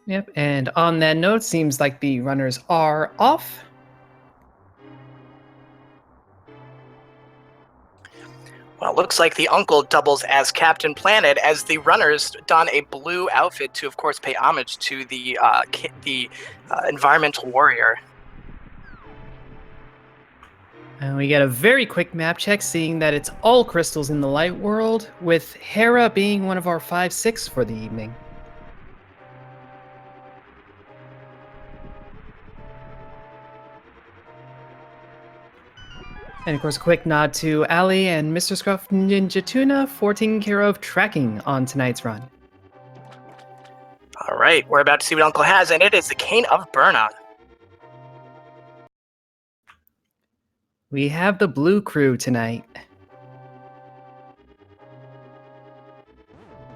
Yep, and on that note, seems like the runners are off. Well, it looks like the uncle doubles as Captain Planet as the runners don a blue outfit to, of course, pay homage to the environmental warrior. And we get a very quick map check, seeing that it's all crystals in the light world, with Hera being one of our 5-6 for the evening. And of course, a quick nod to Ali and Mr. Scruff Ninja Tuna for taking care of tracking on tonight's run. All right, we're about to see what Uncle has, and it is the Cane of Burna. We have the blue crew tonight.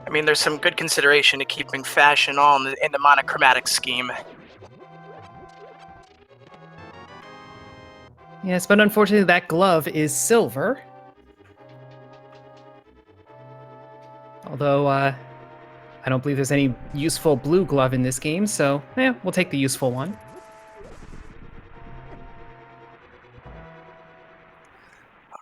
I mean, there's some good consideration to keeping fashion all in the monochromatic scheme. Yes, but unfortunately that glove is silver. Although, I don't believe there's any useful blue glove in this game, so we'll take the useful one.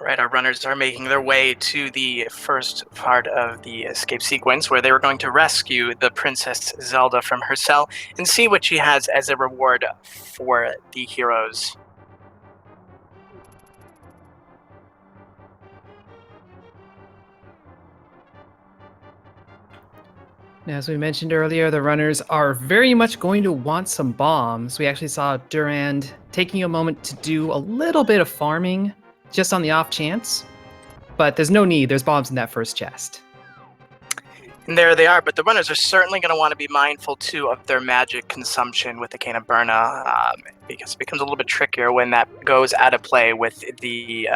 All right, our runners are making their way to the first part of the escape sequence, where they were going to rescue the Princess Zelda from her cell and see what she has as a reward for the heroes. Now, as we mentioned earlier, the runners are very much going to want some bombs. We actually saw Durand taking a moment to do a little bit of farming, just on the off chance. But there's no need, there's bombs in that first chest. And there they are, but the runners are certainly going to want to be mindful, too, of their magic consumption with the Cane of Burna, because it becomes a little bit trickier when that goes out of play with the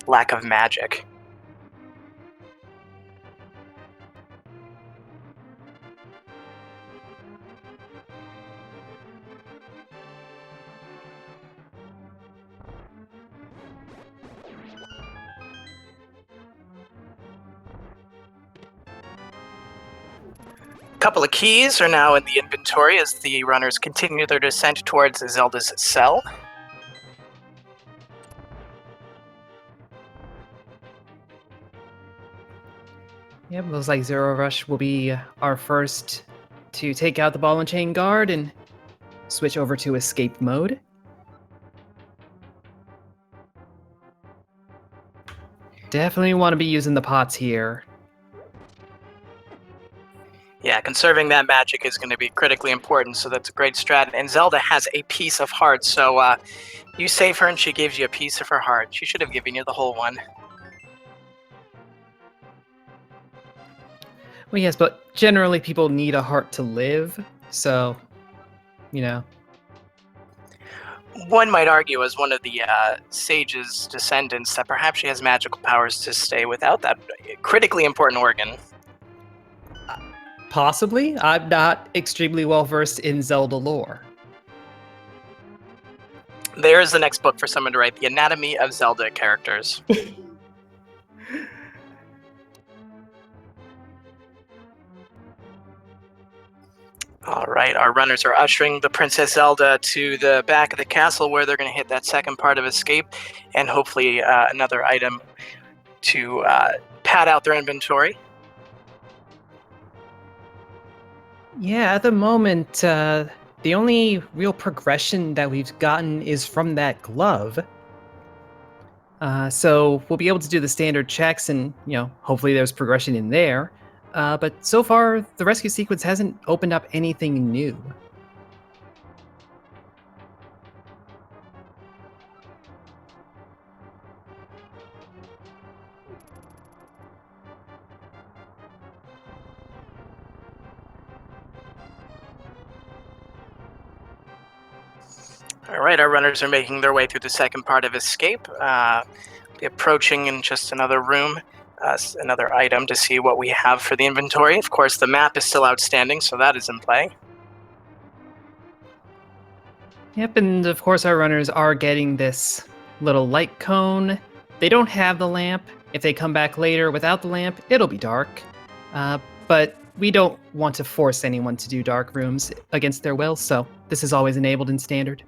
lack of magic. Couple of keys are now in the inventory as the runners continue their descent towards Zelda's cell. Yep, looks like Zero Rush will be our first to take out the ball and chain guard and switch over to escape mode. Definitely want to be using the pots here. Yeah, conserving that magic is going to be critically important, so that's a great strat. And Zelda has a piece of heart, so you save her and she gives you a piece of her heart. She should have given you the whole one. Well, yes, but generally people need a heart to live, so, you know. One might argue, as one of the sage's descendants, that perhaps she has magical powers to stay without that critically important organ. Possibly. I'm not extremely well versed in Zelda lore. There's the next book for someone to write, The Anatomy of Zelda Characters. All right, our runners are ushering the Princess Zelda to the back of the castle, where they're going to hit that second part of escape and hopefully another item to pad out their inventory. Yeah, at the moment, the only real progression that we've gotten is from that glove. So we'll be able to do the standard checks and, hopefully there's progression in there. But so far, the rescue sequence hasn't opened up anything new. All right, our runners are making their way through the second part of escape. Be approaching in just another room, another item to see what we have for the inventory. Of course, the map is still outstanding, so that is in play. Yep, and of course our runners are getting this little light cone. They don't have the lamp. If they come back later without the lamp, it'll be dark. But we don't want to force anyone to do dark rooms against their will, so this is always enabled in standard.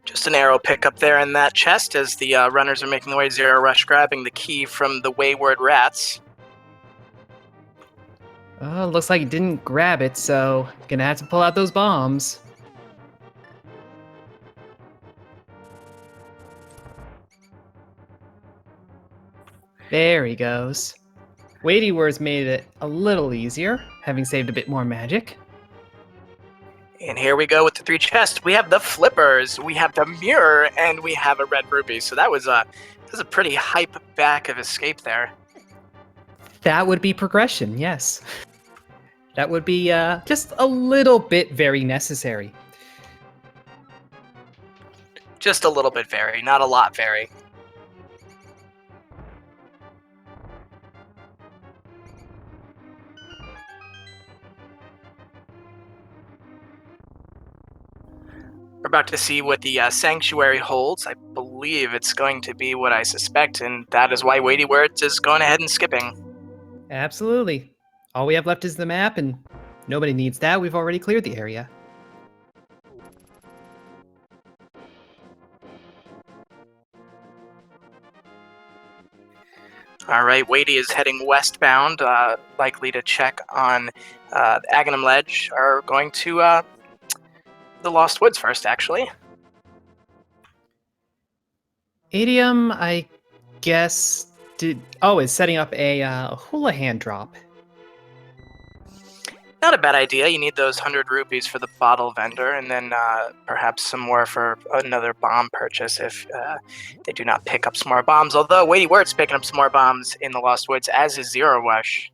Just an arrow pickup there in that chest as the runners are making their way Zero Rush, grabbing the key from the wayward rats. Looks like he didn't grab it, so gonna have to pull out those bombs. There he goes. Weighty words made it a little easier, having saved a bit more magic. And here we go with the 3 chests. We have the flippers, we have the mirror, and we have a red ruby. So that was a pretty hype back of escape there. That would be progression, yes. That would be just a little bit very necessary. Just a little bit very, not a lot very. We're about to see what the sanctuary holds. I believe it's going to be what I suspect, and that is why Weighty Words is going ahead and skipping. Absolutely. All we have left is the map, and nobody needs that. We've already cleared the area. All right, Weighty is heading westbound, likely to check on the Aghanim Ledge. Are going to the Lost Woods first, actually. Adium, I guess, is setting up a hula hand drop. Not a bad idea. You need those 100 rupees for the bottle vendor, and then perhaps some more for another bomb purchase if they do not pick up some more bombs. Although Weighty Words picking up some more bombs in the Lost Woods, as is Zero Rush.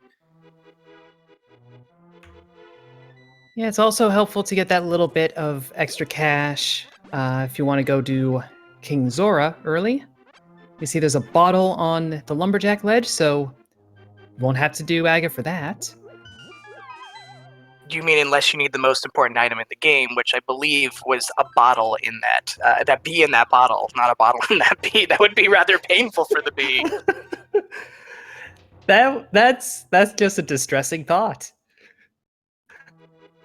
Yeah, it's also helpful to get that little bit of extra cash if you want to go do King Zora early. You see there's a bottle on the Lumberjack Ledge, so won't have to do Aga for that. You mean unless you need the most important item in the game, which I believe was a bottle in that bee in that bottle, not a bottle in that bee. That would be rather painful for the bee. That's just a distressing thought.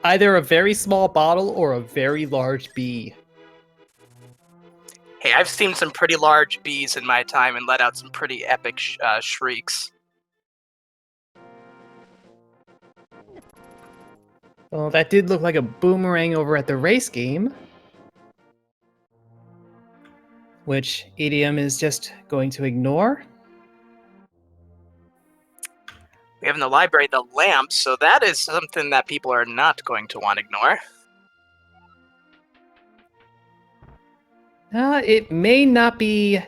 Either a very small bottle or a very large bee. Hey, I've seen some pretty large bees in my time and let out some pretty epic shrieks. Well, that did look like a boomerang over at the race game, which Idiom is just going to ignore. We have in the library the lamp, so that is something that people are not going to want to ignore. It may not be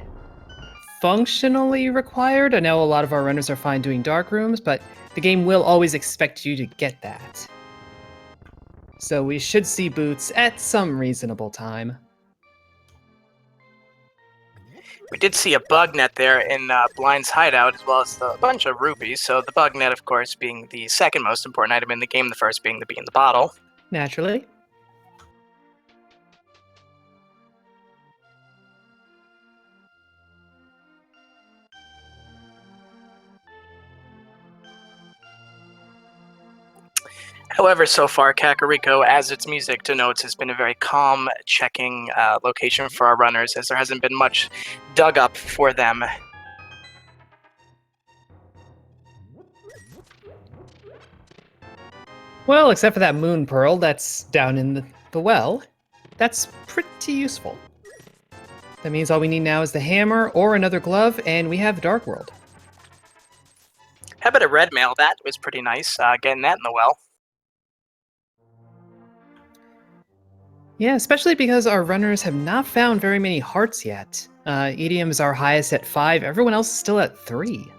functionally required. I know a lot of our runners are fine doing dark rooms, but the game will always expect you to get that. So we should see boots at some reasonable time. We did see a bug net there in Blind's hideout, as well as a bunch of rupees. So the bug net, of course, being the second most important item in the game, the first being the bee in the bottle. Naturally. However, so far, Kakariko, as its music denotes, has been a very calm checking location for our runners, as there hasn't been much dug up for them. Well, except for that moon pearl that's down in the well. That's pretty useful. That means all we need now is the hammer or another glove, and we have Dark World. How about a red mail? That was pretty nice, getting that in the well. Yeah, especially because our runners have not found very many hearts yet. Idiom is our highest at 5, everyone else is still at 3.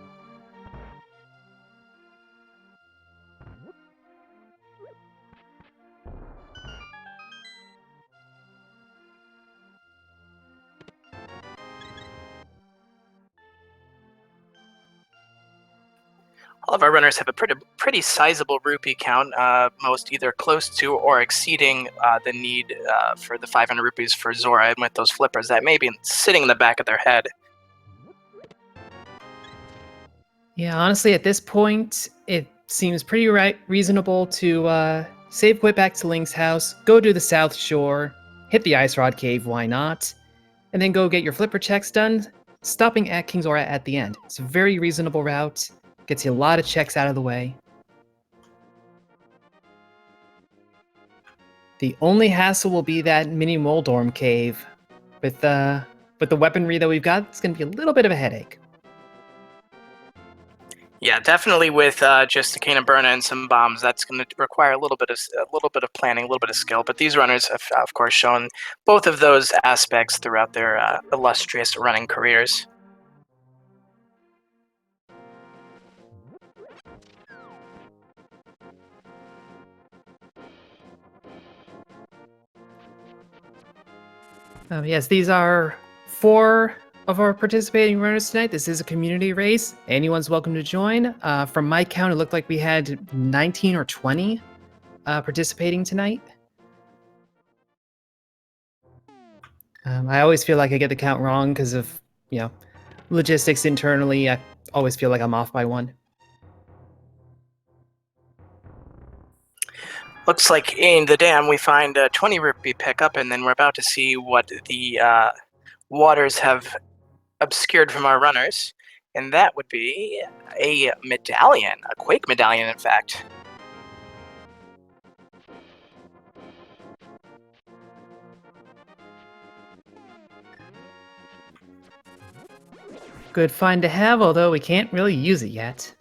All of our runners have a pretty sizable rupee count, most either close to or exceeding the need for the 500 rupees for Zora, and with those flippers that may be sitting in the back of their head. Yeah, honestly, at this point, it seems pretty reasonable to save quit back to Link's house, go to the South Shore, hit the Ice Rod Cave, why not? And then go get your flipper checks done, stopping at King's Aura at the end. It's a very reasonable route, gets you a lot of checks out of the way. The only hassle will be that mini Moldorm cave. With the weaponry that we've got, it's going to be a little bit of a headache. Yeah, definitely with just the Cane of Burna and some bombs, that's going to require a little bit of planning, a little bit of skill. But these runners have, of course, shown both of those aspects throughout their illustrious running careers. Yes, these are 4 of our participating runners tonight. This is a community race. Anyone's welcome to join. From my count, it looked like we had 19 or 20 participating tonight. I always feel like I get the count wrong because of, logistics internally. I always feel like I'm off by 1. Looks like in the dam we find a 20 rupee pickup, and then we're about to see what the waters have obscured from our runners, and that would be a medallion, a Quake medallion, in fact. Good find to have, although we can't really use it yet.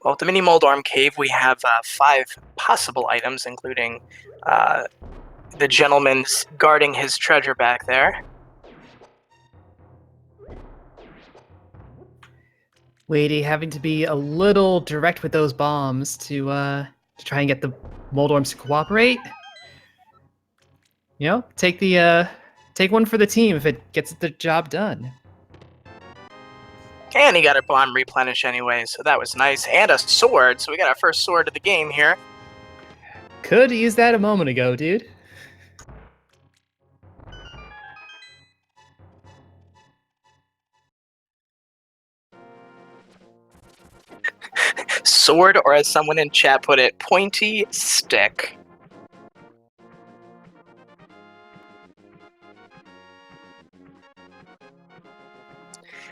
Well, at the Mini Moldorm Cave, we have 5 possible items, including the gentleman's guarding his treasure back there. Lady having to be a little direct with those bombs to try and get the Moldorms to cooperate. Take one for the team if it gets the job done. And he got a bomb replenish anyway, so that was nice. And a sword, so we got our first sword of the game here. Could use that a moment ago, dude. Sword, or as someone in chat put it, pointy stick.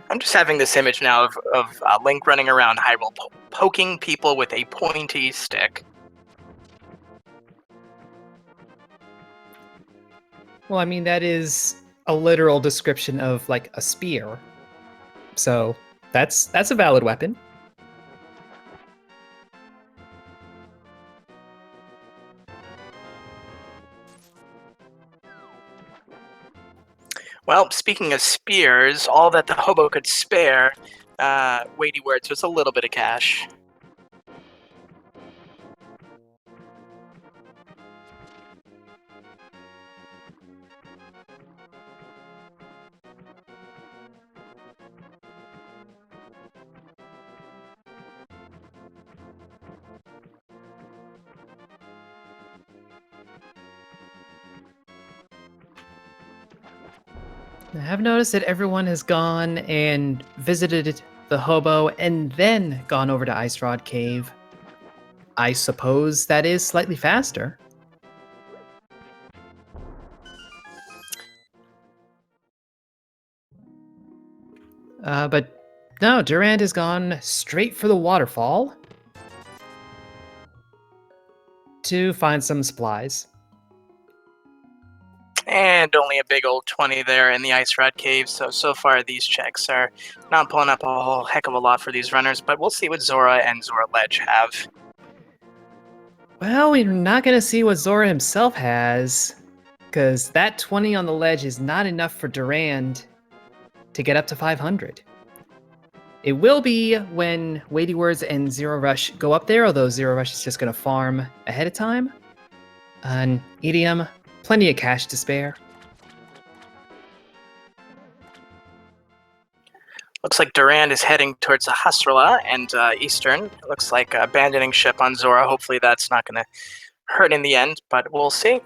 I'm just having this image now of Link running around Hyrule, poking people with a pointy stick. Well, I mean, that is a literal description of, like, a spear. So, that's a valid weapon. Well, speaking of spears, all that the hobo could spare, weighty words, was a little bit of cash. I have noticed that everyone has gone and visited the hobo and then gone over to Ice Rod Cave. I suppose that is slightly faster. But no, Durand has gone straight for the waterfall to find some supplies. And only a big old 20 there in the Ice Rod Cave, so far these checks are not pulling up a whole heck of a lot for these runners, but we'll see what Zora and Zora Ledge have. Well, we're not going to see what Zora himself has, because that 20 on the ledge is not enough for Durand to get up to 500. It will be when Weighty Words and Zero Rush go up there, although Zero Rush is just going to farm ahead of time. And EDM, plenty of cash to spare. Looks like Durand is heading towards the Hasrala and Eastern. It looks like abandoning ship on Zora. Hopefully that's not going to hurt in the end, but we'll see.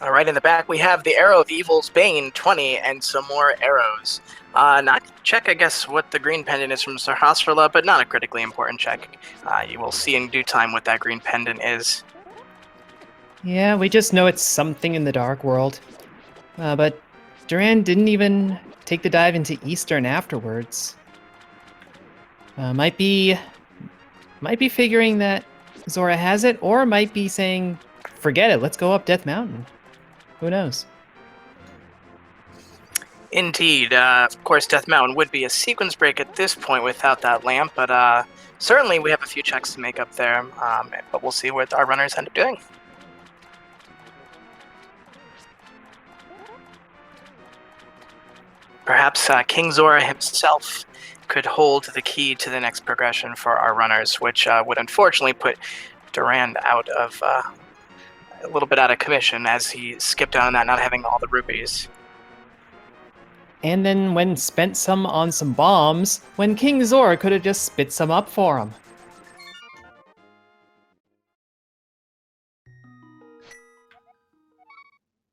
All right, in the back we have the Arrow of Evil's Bane, 20, and some more arrows. Not check, I guess, what the green pendant is from Sahasrahla, but not a critically important check. You will see in due time what that green pendant is. Yeah, we just know it's something in the Dark World. But Duran didn't even take the dive into Eastern afterwards. Might be figuring that Zora has it, or might be saying, forget it, let's go up Death Mountain. Who knows? Indeed. Of course, Death Mountain would be a sequence break at this point without that lamp, but certainly we have a few checks to make up there, but we'll see what our runners end up doing. Perhaps King Zora himself could hold the key to the next progression for our runners, which would unfortunately put Durand out of a little bit out of commission as he skipped on that, not having all the rupees. And then when spent some on some bombs, when King Zora could have just spit some up for him.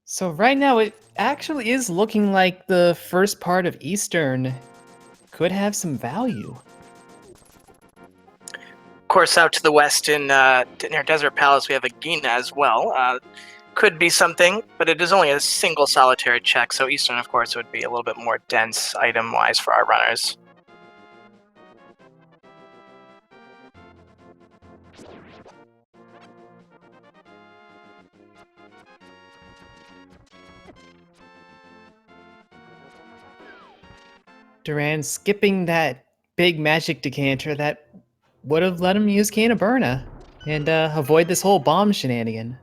So right now it actually is looking like the first part of Eastern could have some value. Of course, out to the west in near Desert Palace, we have a Gina as well. Could be something, but it is only a single solitary check, so Eastern, of course, would be a little bit more dense item-wise for our runners. Duran skipping that big magic decanter that would have let him use Can of Burna and avoid this whole bomb shenanigan.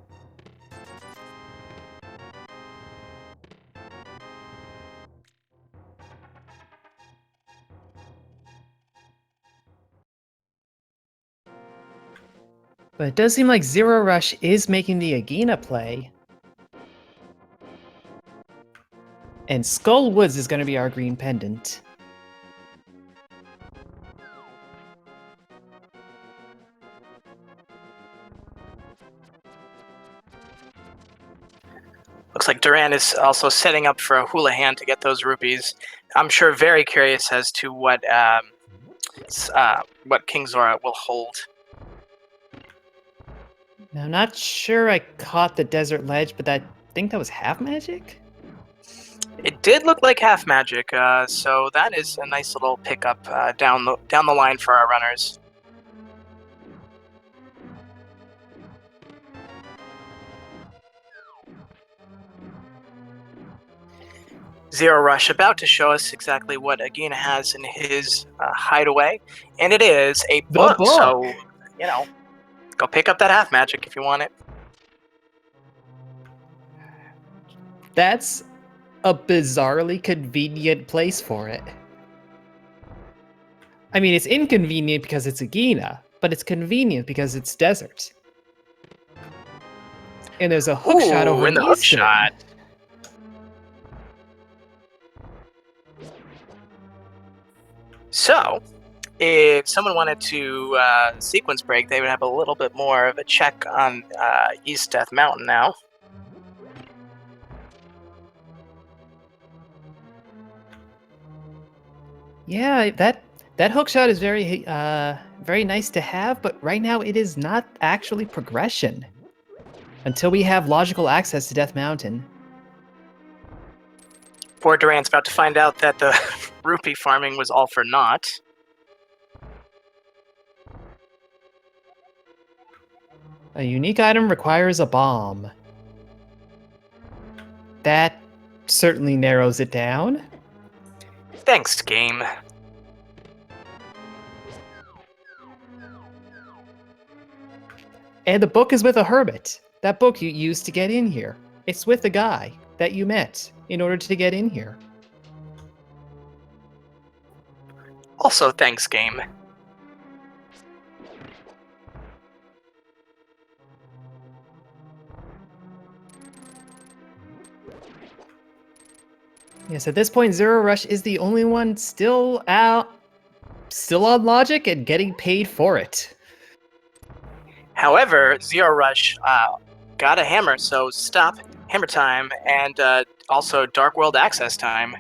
But it does seem like Zero Rush is making the Agina play. And Skull Woods is going to be our green pendant. Looks like Duran is also setting up for a Houlihan to get those rupees. I'm sure very curious as to what King Zora will hold. Now, I'm not sure I caught the Desert Ledge, but I think that was half magic? It did look like half magic, so that is a nice little pickup down the line for our runners. Zero Rush about to show us exactly what Agina has in his hideaway, and it is a book. So, you know, go pick up that half magic if you want it. That's a bizarrely convenient place for it. I mean, it's inconvenient because it's Agina, but it's convenient because it's desert. And there's a hookshot over in the Eastern. Hookshot. So, if someone wanted to sequence break, they would have a little bit more of a check on East Death Mountain now. Yeah, that hookshot is very very nice to have, but right now it is not actually progression until we have logical access to Death Mountain. Poor Duran's about to find out that the rupee farming was all for naught. A unique item requires a bomb. That certainly narrows it down. Thanks, game. And the book is with a hermit. That book you used to get in here. It's with a guy that you met in order to get in here. Also, thanks, game. Yes, at this point, Zero Rush is the only one still on logic and getting paid for it. However, Zero Rush got a hammer, so stop, hammer time, and also Dark World access time.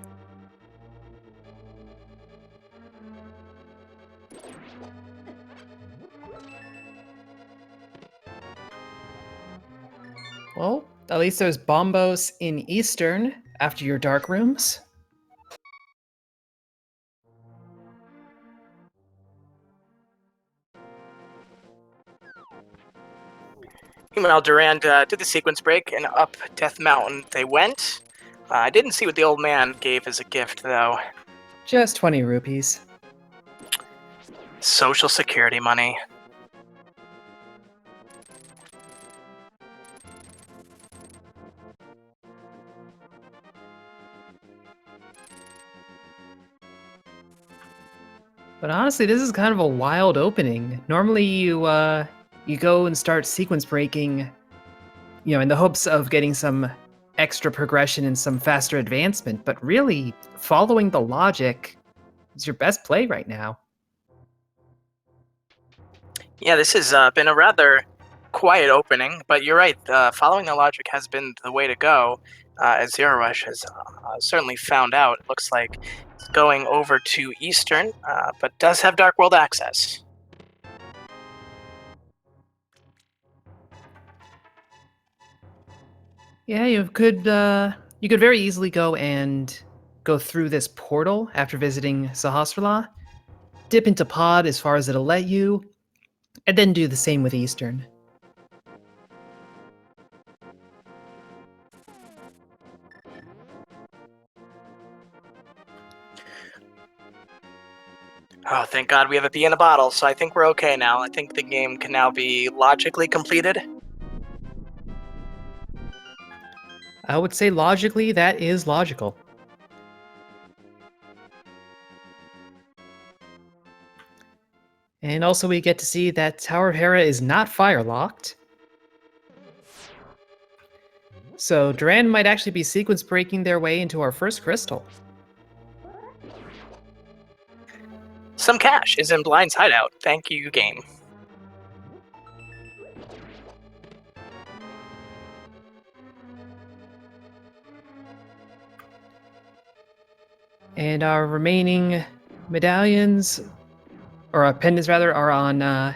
Well, at least there's Bombos in Eastern after your dark rooms. Meanwhile, Durand did the sequence break, and up Death Mountain they went. I didn't see what the old man gave as a gift, though. Just 20 rupees. Social security money. But honestly, this is kind of a wild opening. Normally you go and start sequence breaking, in the hopes of getting some extra progression and some faster advancement, but really following the logic is your best play right now. Yeah, this has been a rather quiet opening, but you're right. Following the logic has been the way to go, as Zero Rush has certainly found out. It looks like it's going over to Eastern, but does have Dark World access. Yeah, you could very easily go and go through this portal after visiting Sahasrarla, dip into Pod as far as it'll let you, and then do the same with Eastern. Oh, thank God we have a bee in a bottle, so I think we're okay now. I think the game can now be logically completed. I would say logically, that is logical. And also we get to see that Tower of Hera is not fire-locked. So Durand might actually be sequence breaking their way into our first crystal. Some cash is in Blind's hideout. Thank you, game. And our remaining medallions, or pendants rather, are on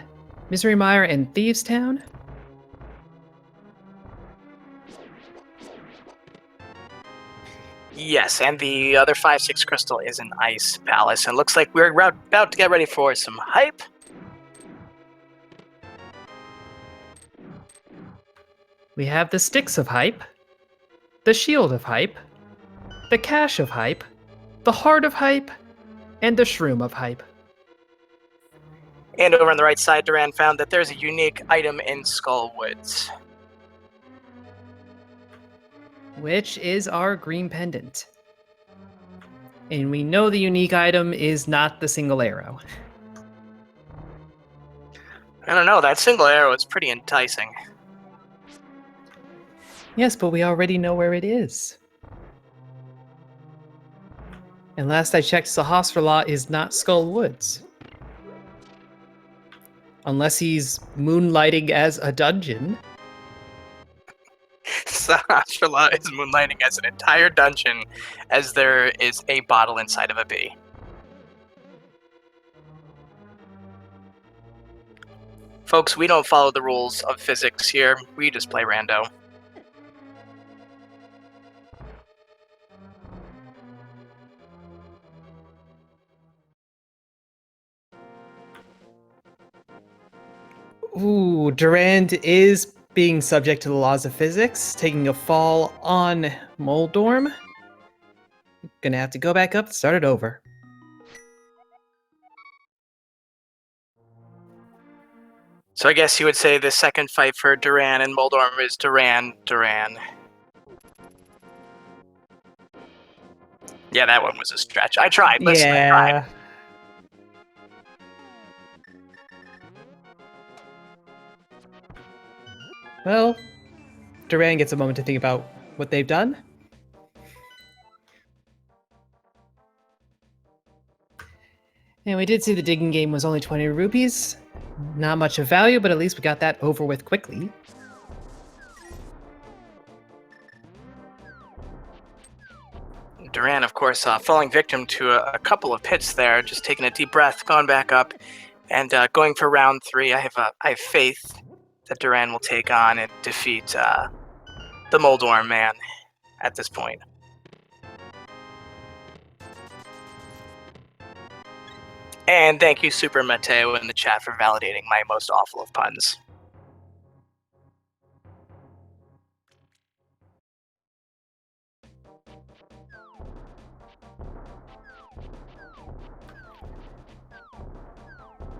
Misery Mire and Thieves Town. Yes, and the other 5/6 crystal is an Ice Palace. And it looks like we're about to get ready for some hype. We have the Sticks of Hype, the Shield of Hype, the Cash of Hype, the Heart of Hype, and the Shroom of Hype. And over on the right side, Durand found that there's a unique item in Skull Woods, which is our green pendant. And we know the unique item is not the single arrow. I don't know, that single arrow is pretty enticing. Yes, but we already know where it is. And last I checked, Sahasrarla is not Skull Woods. Unless he's moonlighting as a dungeon. Sahasrarla is moonlighting as an entire dungeon, as there is a bottle inside of a bee. Folks, we don't follow the rules of physics here. We just play rando. Ooh, Durand is being subject to the laws of physics, taking a fall on Moldorm. Gonna have to go back up and start it over. So I guess you would say the second fight for Durand and Moldorm is Durand. Yeah, that one was a stretch. I tried. Listen, I tried. Well, Durand gets a moment to think about what they've done. And we did see the digging game was only 20 rupees. Not much of value, but at least we got that over with quickly. Duran, of course, falling victim to a couple of hits there, just taking a deep breath, going back up, and going for round 3. I have faith that Duran will take on and defeat the Moldorm man at this point. And thank you, Super Mateo, in the chat for validating my most awful of puns.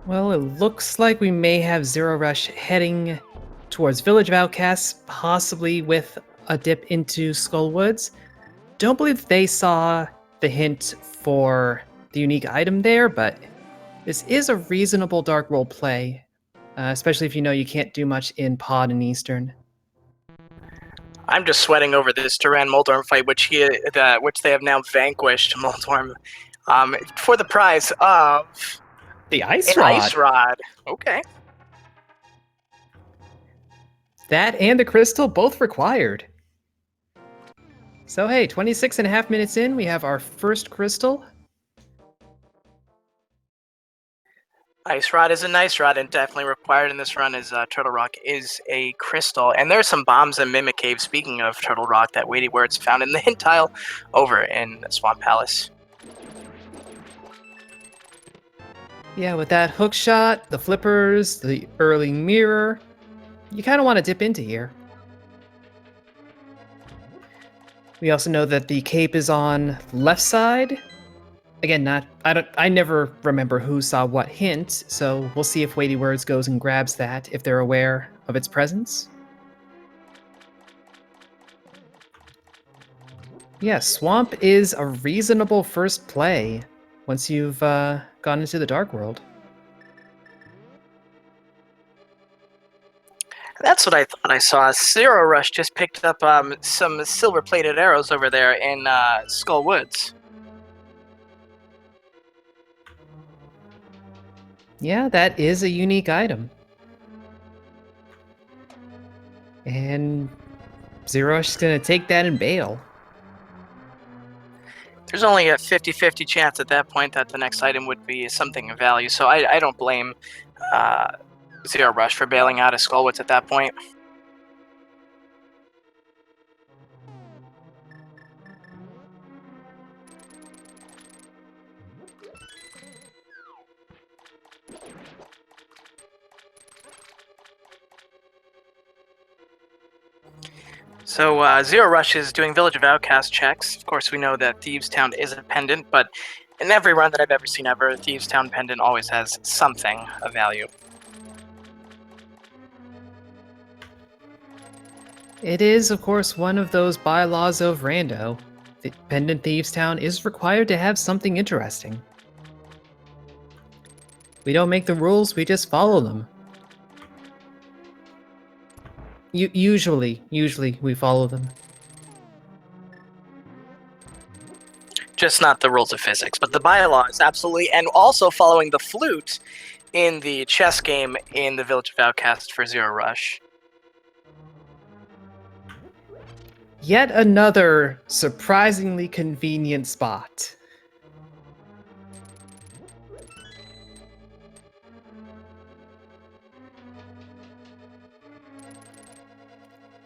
Well, it looks like we may have Zero Rush heading towards Village of Outcasts, possibly with a dip into Skullwoods. Don't believe they saw the hint for the unique item there, but this is a reasonable Dark World play, especially if you know you can't do much in Pod and Eastern. I'm just sweating over this Duran Moldorm fight, which they have now vanquished Moldorm for the prize of The Ice an Rod! Ice Rod. Okay. That and the crystal both required. So hey, 26 and a half minutes in, we have our first crystal. Ice Rod is a nice rod, and definitely required in this run is Turtle Rock is a crystal. And there's some bombs in Mimic Cave, speaking of Turtle Rock, that weighty words found in the hint tile over in Swamp Palace. Yeah, with that hook shot, the flippers, the early mirror, you kind of want to dip into here. We also know that the cape is on the left side. Again, I never remember who saw what hint, so we'll see if Weighty Words goes and grabs that if they're aware of its presence. Yeah, Swamp is a reasonable first play once you've gone into the Dark World. That's what I thought I saw. Zero Rush just picked up some silver-plated arrows over there in Skull Woods. Yeah, that is a unique item. And Zero Rush is going to take that and bail. There's only a 50-50 chance at that point that the next item would be something of value, so I don't blame Zero Rush for bailing out of Skullwoods at that point. So Zero Rush is doing Village of Outcast checks. Of course, we know that Thieves Town is a pendant, but in every run that I've ever seen ever, Thieves Town pendant always has something of value. It is, of course, one of those bylaws of Rando. The Pendant Thieves Town is required to have something interesting. We don't make the rules, we just follow them. Usually we follow them. Just not the rules of physics, but the bylaws, absolutely. And also following the flute in the chess game in the Village of Outcast for Zero Rush. Yet another surprisingly convenient spot.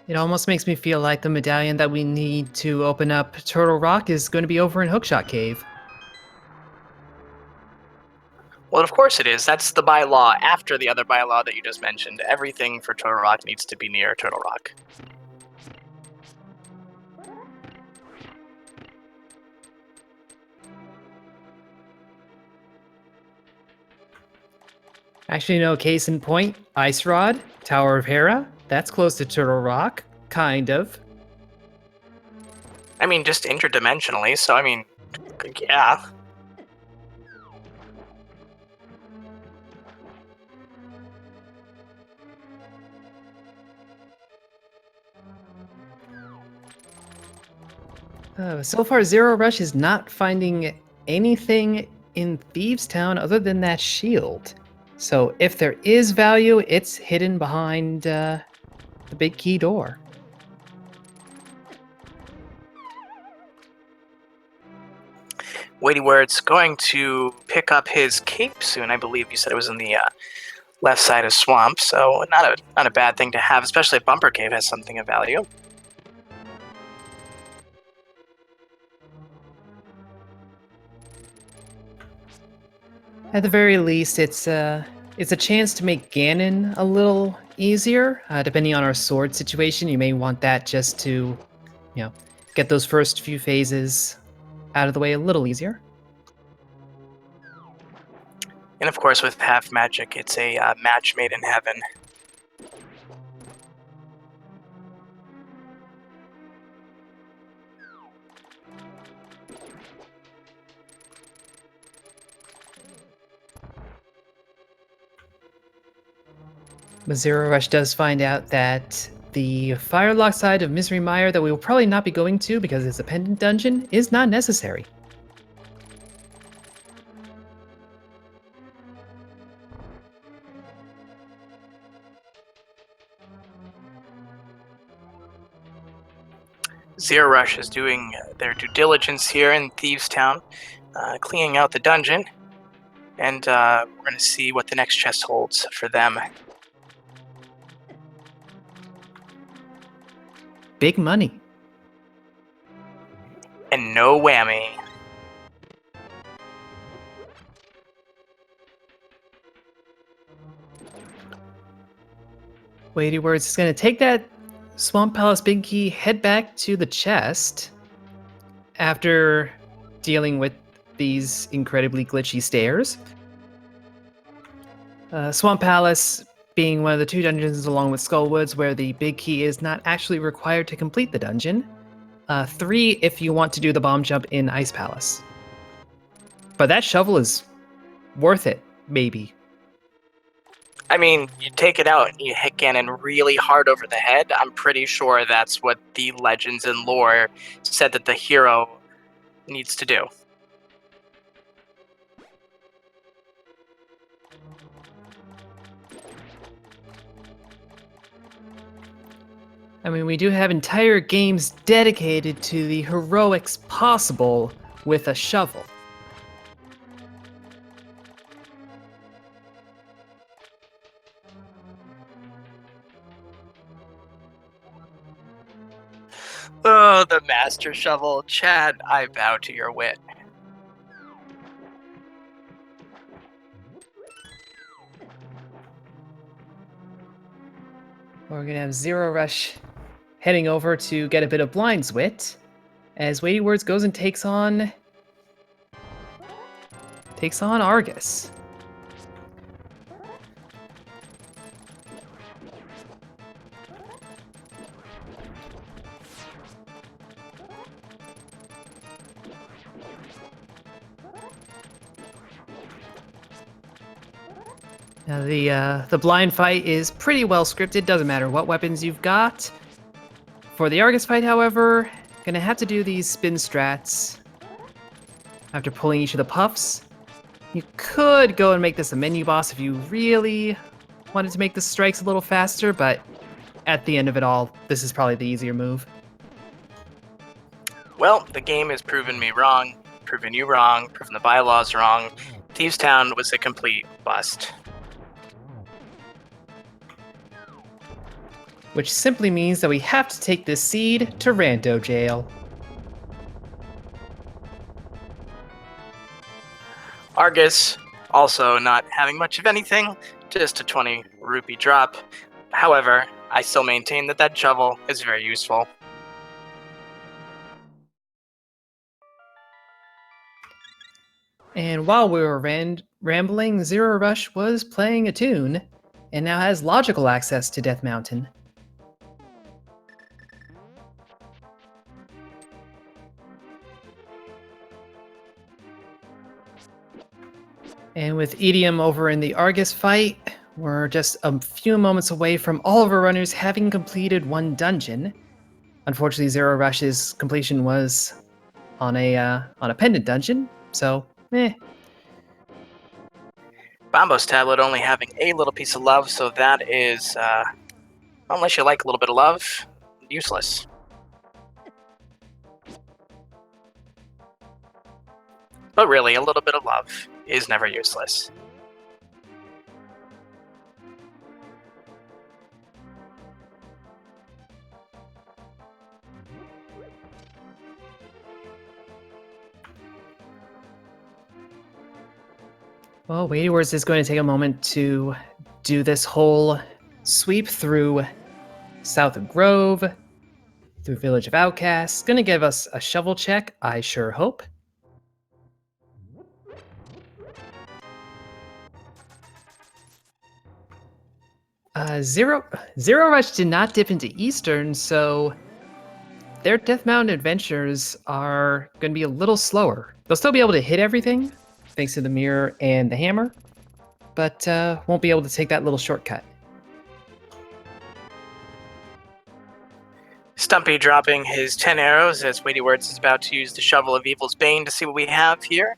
It almost makes me feel like the medallion that we need to open up Turtle Rock is going to be over in Hookshot Cave. Well, of course it is. That's the bylaw after the other bylaw that you just mentioned. Everything for Turtle Rock needs to be near Turtle Rock. Actually, no, case in point, Ice Rod, Tower of Hera, that's close to Turtle Rock, kind of. I mean, just interdimensionally, so I mean, yeah. So far, Zero Rush is not finding anything in Thieves Town other than that shield. So if there is value, it's hidden behind the big key door. Weighty Word's going to pick up his cape soon. I believe you said it was in the left side of swamp, so not a bad thing to have, especially if Bumper Cave has something of value. At the very least, it's a chance to make Ganon a little easier. Depending on our sword situation, you may want that just to, get those first few phases out of the way a little easier. And of course, with half magic, it's a match made in heaven. But Zero Rush does find out that the Firelock side of Misery Mire that we will probably not be going to because it's a pendant dungeon is not necessary. Zero Rush is doing their due diligence here in Thieves Town, cleaning out the dungeon, and we're going to see what the next chest holds for them. Big money. And no whammy. Weighty Words is going to take that Swamp Palace Big Key, head back to the chest after dealing with these incredibly glitchy stairs. Swamp Palace being one of the 2 dungeons along with Skullwoods where the Big Key is not actually required to complete the dungeon. 3 if you want to do the bomb jump in Ice Palace. But that shovel is worth it, maybe. I mean, you take it out and you hit Ganon really hard over the head. I'm pretty sure that's what the legends and lore said that the hero needs to do. I mean, we do have entire games dedicated to the heroics possible with a shovel. Oh, the Master Shovel. Chad, I bow to your wit. We're going to have Zero Rush heading over to get a bit of Blind's Wit, as Weighty Words goes and takes on Argus. Now the blind fight is pretty well scripted, doesn't matter what weapons you've got. For the Argus fight, however, gonna have to do these spin strats after pulling each of the puffs. You could go and make this a menu boss if you really wanted to make the strikes a little faster, but at the end of it all, this is probably the easier move. Well, the game has proven me wrong, proven you wrong, proven the bylaws wrong. Thieves Town was a complete bust. Which simply means that we have to take this seed to Rando Jail. Argus, also not having much of anything, just a 20 rupee drop. However, I still maintain that that shovel is very useful. And while we were rambling, Zero Rush was playing a tune, and now has logical access to Death Mountain. And with Idiom over in the Argus fight, we're just a few moments away from all of our runners having completed 1 dungeon. Unfortunately, Zero Rush's completion was on a pendant dungeon, so Bombo's tablet only having a little piece of love, so that is, unless you like a little bit of love, useless. But really, a little bit of love is never useless. Well, Weighty Words is going to take a moment to do this whole sweep through South of Grove, through Village of Outcasts. Going to give us a shovel check, I sure hope. Zero Rush did not dip into Eastern, so their Death Mountain adventures are going to be a little slower. They'll still be able to hit everything, thanks to the mirror and the hammer, but won't be able to take that little shortcut. Stumpy dropping his 10 arrows as Weighty Words is about to use the Shovel of Evil's Bane to see what we have here.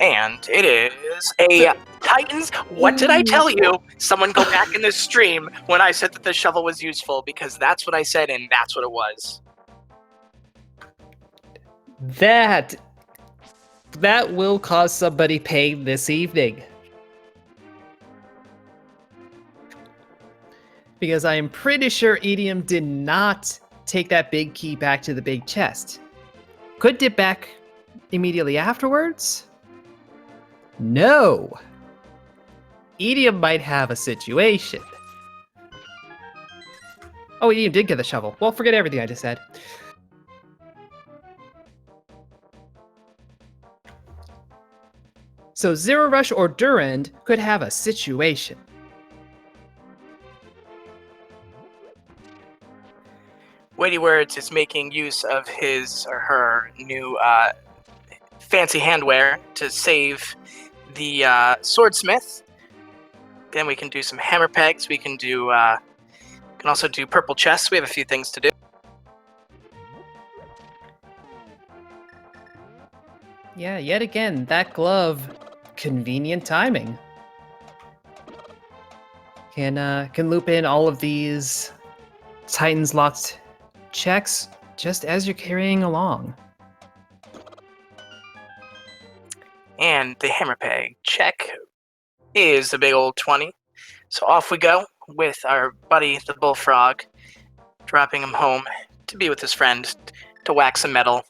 And it is a Titans. What did I tell you? Someone go back in the stream when I said that the shovel was useful, because that's what I said and that's what it was. That will cause somebody pain this evening. Because I am pretty sure Idiom did not take that big key back to the big chest. Could dip back immediately afterwards? No. Idiom might have a situation. Oh, Idiom did get the shovel. Well, forget everything I just said. So Zero Rush or Durand could have a situation. Weighty Words is making use of his or her new fancy handwear to save the swordsmith. Then we can do some hammer pegs. We can do can also do purple chests. We have a few things to do. Yeah, yet again, that glove, convenient timing. Can loop in all of these Titans locked checks just as you're carrying along. And the hammer peg check is a big old 20. So off we go with our buddy, the bullfrog, dropping him home to be with his friend to whack some metal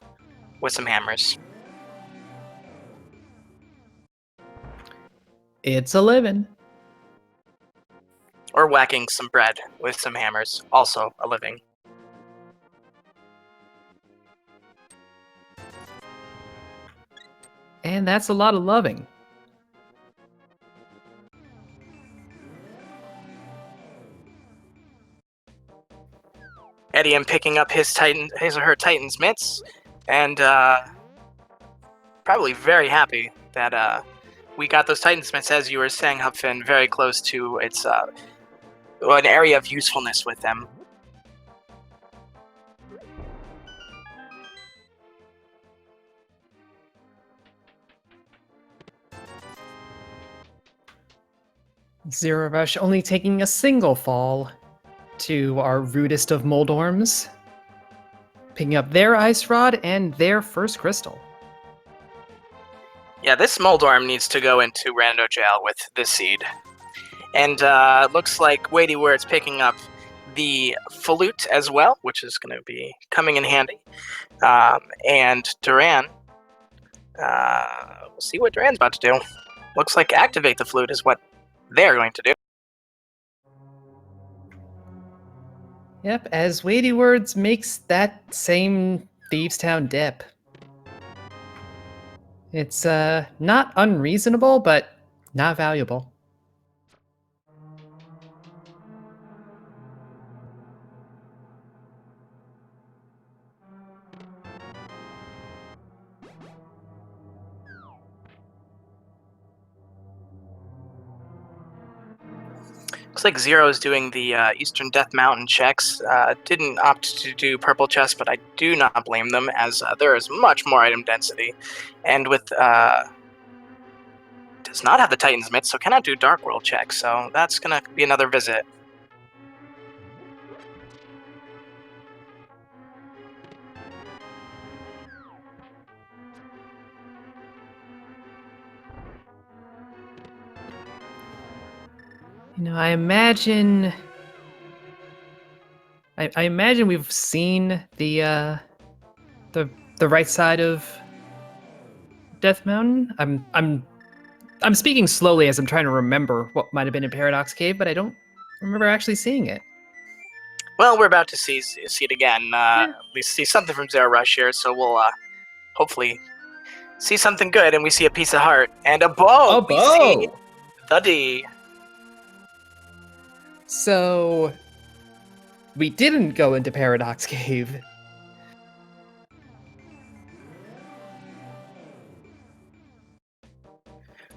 with some hammers. It's a living. Or whacking some bread with some hammers, also a living. And that's a lot of loving. Eddie, I'm picking up his or her Titan's mitts, and probably very happy that we got those Titan's mitts, as you were saying, Hupfin, very close to its an area of usefulness with them. Zero Rush only taking a single fall to our rudest of Moldorms, picking up their Ice Rod and their first crystal. Yeah, this Moldorm needs to go into Rando Jail with this seed. And looks like Weighty Words picking up the flute as well, which is going to be coming in handy. And Duran, we'll see what Duran's about to do. Looks like activate the flute is what they're going to do. Yep, as Weighty Words makes that same Thieves Town dip. It's not unreasonable, but not valuable. Looks like Zero is doing the Eastern Death Mountain checks. Didn't opt to do purple chest, but I do not blame them, as there is much more item density. And with does Does not have the Titan's Mitt, so cannot do Dark World checks, so that's gonna be another visit. You know, I imagine we've seen the right side of Death Mountain. I'm speaking slowly as I'm trying to remember what might have been in Paradox Cave, but I don't remember actually seeing it. Well, we're about to see it again. Yeah. At least see something from Zero Rush here, so we'll hopefully see something good, and we see a piece of heart and a bow. We see the D. So we didn't go into Paradox Cave.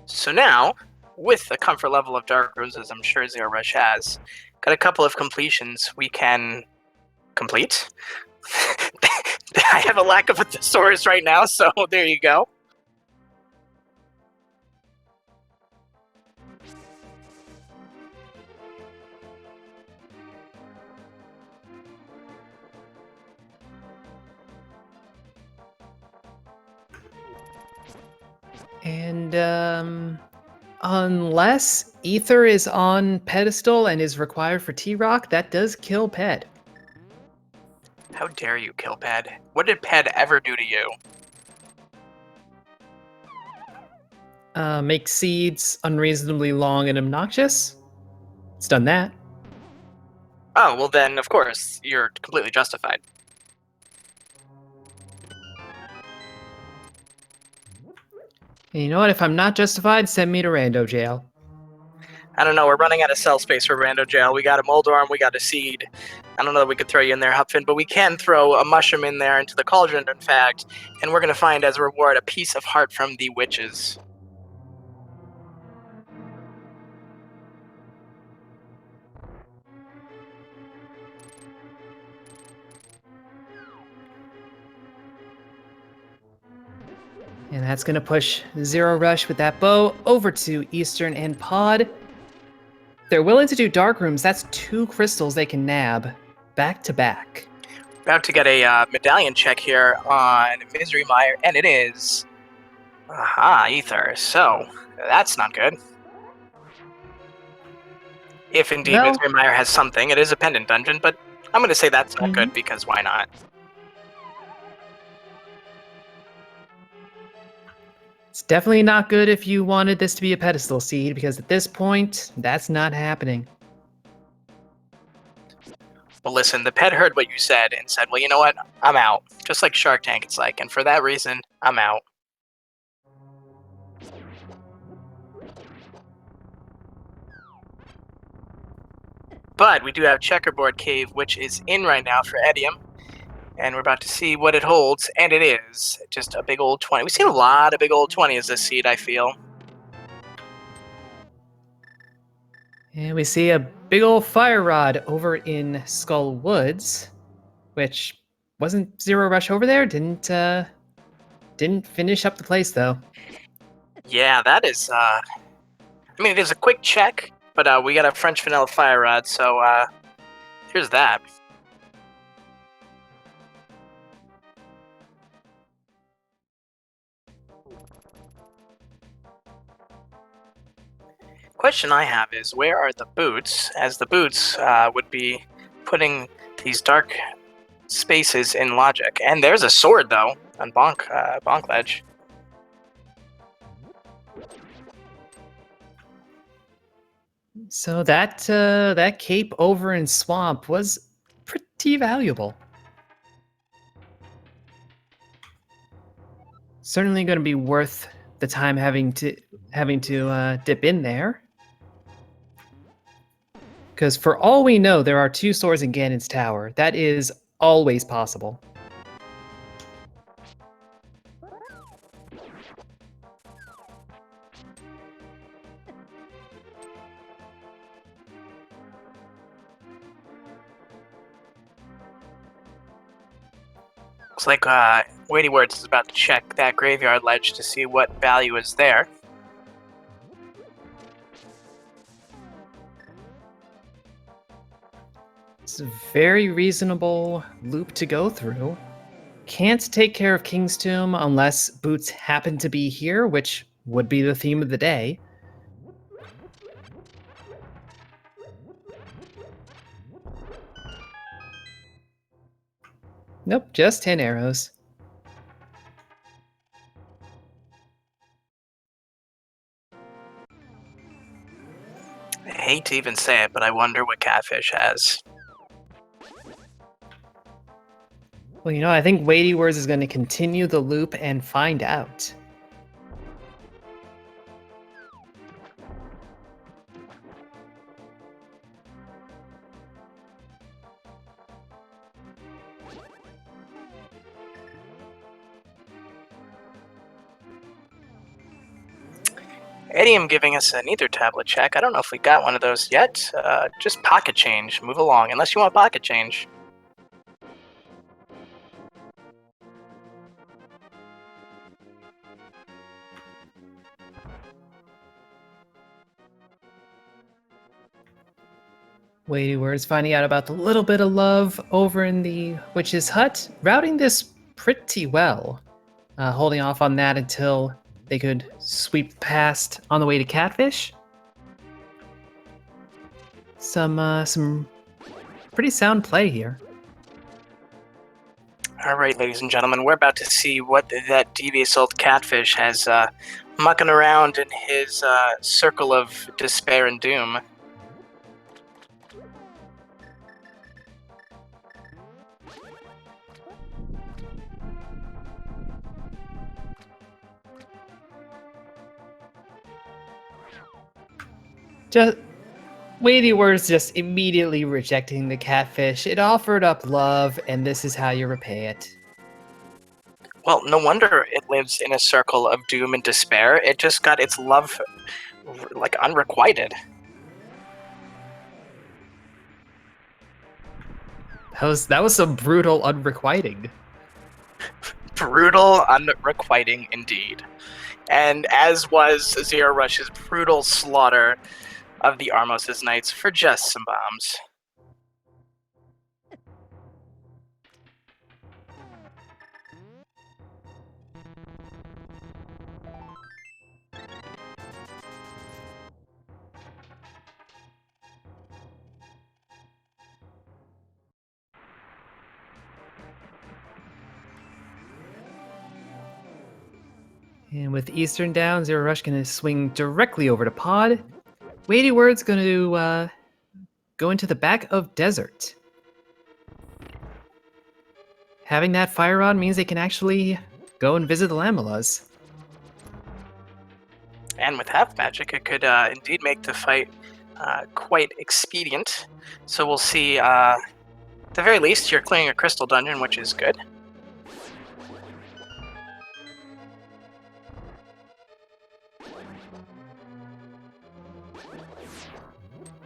So now, with a comfort level of Dark Runes, as I'm sure Zero Rush has, got a couple of completions we can complete. I have a lack of a thesaurus right now, so there you go. And unless Ether is on pedestal and is required for T-Rock, that does kill Ped. How dare you kill Ped? What did Ped ever do to you? Make seeds unreasonably long and obnoxious. It's done that. Oh, well then, of course, you're completely justified. And you know what? If I'm not justified, send me to Rando Jail. I don't know, we're running out of cell space for Rando Jail. We got a Moldorm, we got a Seed. I don't know that we could throw you in there, Hupfin, but we can throw a Mushroom in there into the Cauldron, in fact, and we're going to find as a reward a piece of heart from the Witches. And that's going to push Zero Rush with that bow over to Eastern and Pod. They're willing to do Dark Rooms. That's 2 crystals they can nab back to back. About to get a medallion check here on Misery Mire, and it is... Aha, Ether. So, that's not good. If indeed Well, Misery Mire has something, it is a pendant dungeon, but I'm going to say that's not good because why not? It's definitely not good if you wanted this to be a pedestal seed, because at this point, that's not happening. Well, listen, the pet heard what you said and said, well, you know what? I'm out. Just like Shark Tank, it's like. And for that reason, I'm out. But we do have Checkerboard Cave, which is in right now for Edium. And we're about to see what it holds. And it is just a big old 20. We've seen a lot of big old 20s this seed, I feel. And we see a big old fire rod over in Skull Woods, which wasn't Zero Rush over there. Didn't finish up the place though. Yeah, that is. I mean, it is a quick check, but we got a French vanilla fire rod, so here's that. Question I have is, where are the boots? As the boots would be putting these dark spaces in logic. And there's a sword, though, on Bonk Ledge. So that cape over in Swamp was pretty valuable. Certainly going to be worth the time having to dip in there. Because for all we know, there are 2 swords in Ganon's Tower. That is always possible. Looks like Weighty Words is about to check that graveyard ledge to see what value is there. It's a very reasonable loop to go through. Can't take care of King's Tomb unless Boots happen to be here, which would be the theme of the day. Nope, just 10 arrows. I hate to even say it, but I wonder what Catfish has. Well, I think Weighty Words is going to continue the loop and find out. Idiom giving us an ether tablet check. I don't know if we got one of those yet. Just pocket change. Move along, unless you want pocket change. Weighty Words finding out about the little bit of love over in the witch's hut, routing this pretty well. Holding off on that until they could sweep past on the way to Catfish. Some pretty sound play here. All right, ladies and gentlemen, we're about to see what that devious old Catfish has mucking around in his circle of despair and doom. Just Weighty Words just immediately rejecting the Catfish. It offered up love, and this is how you repay it. Well, no wonder it lives in a circle of doom and despair. It just got its love, like, unrequited. That was some brutal unrequiting. Brutal unrequiting indeed. And as was Zero Rush's brutal slaughter of the Armos' Knights for just some bombs. And with Eastern down, Zero Rush going to swing directly over to Pod. Weighty Word's going to go into the back of Desert. Having that fire rod means they can actually go and visit the Lamelas. And with half magic, it could indeed make the fight quite expedient. So we'll see, at the very least, you're clearing a crystal dungeon, which is good.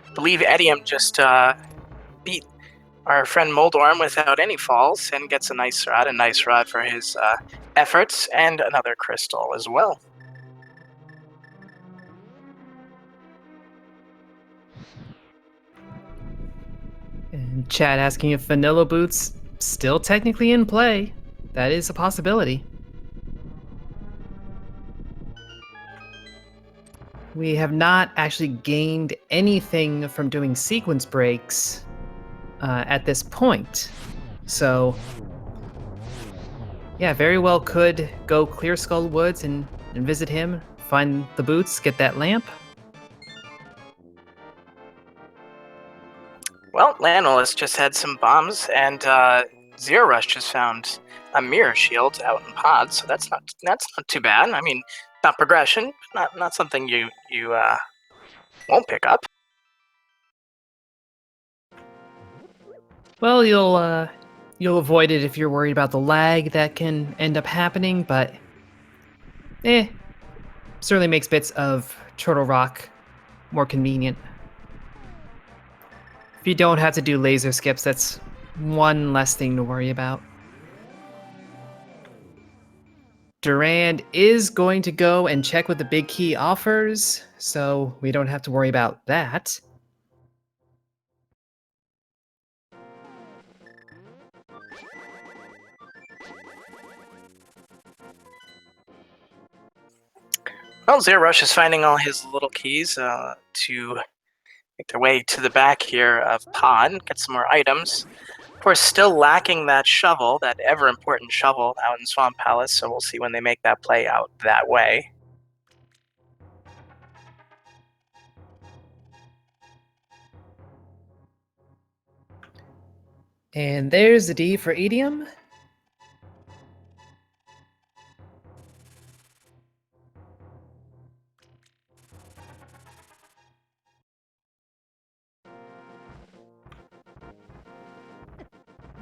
I believe Edium just beat our friend Moldorm without any falls and gets a nice rod for his efforts, and another crystal as well. And Chad asking if Vanilla Boots still technically in play. That is a possibility. We have not actually gained anything from doing sequence breaks at this point. So, yeah, very well could go Clear Skull Woods and visit him, find the boots, get that lamp. Well, Lanolis just had some bombs, and Zero Rush just found a mirror shield out in Pod, so that's not too bad. I mean, not progression, not something you won't pick up. Well, you'll avoid it if you're worried about the lag that can end up happening, but certainly makes bits of Turtle Rock more convenient. If you don't have to do laser skips, that's one less thing to worry about. Durand is going to go and check what the big key offers, so we don't have to worry about that. Well, Zero Rush is finding all his little keys to make their way to the back here of Pod, get some more items. Of course, still lacking that shovel, that ever-important shovel out in Swamp Palace, so we'll see when they make that play out that way. And there's the D for idiom.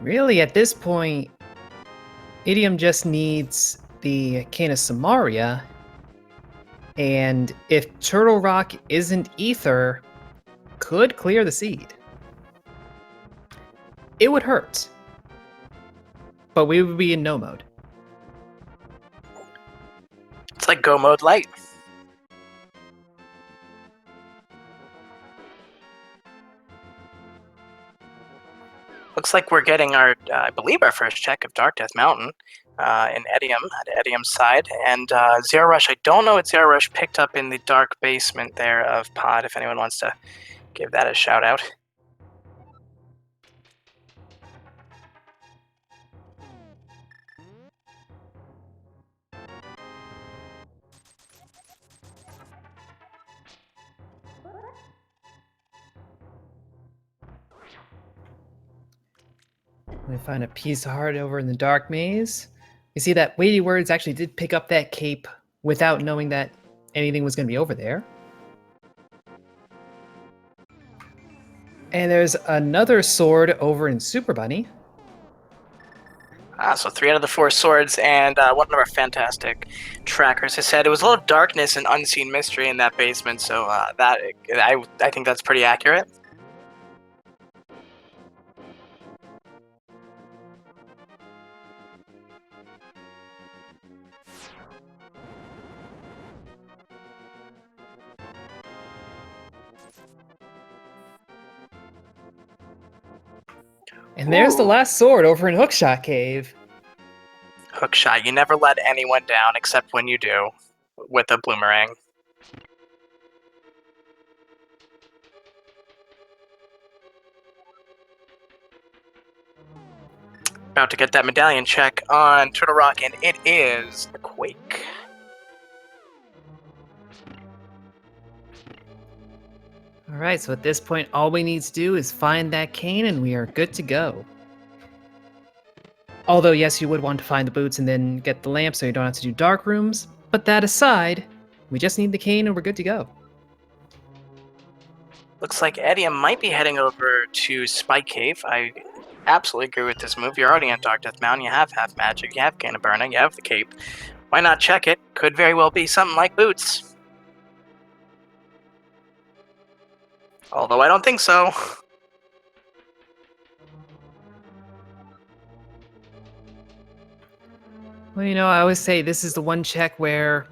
Really, at this point, idiom just needs the Cane of Samaria. And if Turtle Rock isn't Ether, could clear the seed. It would hurt. But we would be in no mode. It's like Go Mode Light. Looks like we're getting our, I believe, our first check of Dark Death Mountain in Edium, at Edium's side. And Zero Rush, I don't know what Zero Rush picked up in the dark basement there of Pod, if anyone wants to give that a shout out. We find a piece of heart over in the dark maze. You see that Weighty Words actually did pick up that cape without knowing that anything was going to be over there. And there's another sword over in Super Bunny. So 3 out of the 4 swords, and one of our fantastic trackers has said it was a little darkness and unseen mystery in that basement, so I think that's pretty accurate. And there's the last sword over in Hookshot Cave. Hookshot, you never let anyone down except when you do, with a bloomerang. About to get that medallion check on Turtle Rock, and it is a Quake. Alright, so at this point, all we need to do is find that cane and we are good to go. Although, yes, you would want to find the boots and then get the lamp so you don't have to do dark rooms, but that aside, we just need the cane and we're good to go. Looks like Edium might be heading over to Spike Cave. I absolutely agree with this move. You're already on Dark Death Mountain, you have Half Magic, you have Cane of Burning, you have the cape. Why not check it? Could very well be something like boots. Although I don't think so. Well, you know, I always say this is the one check where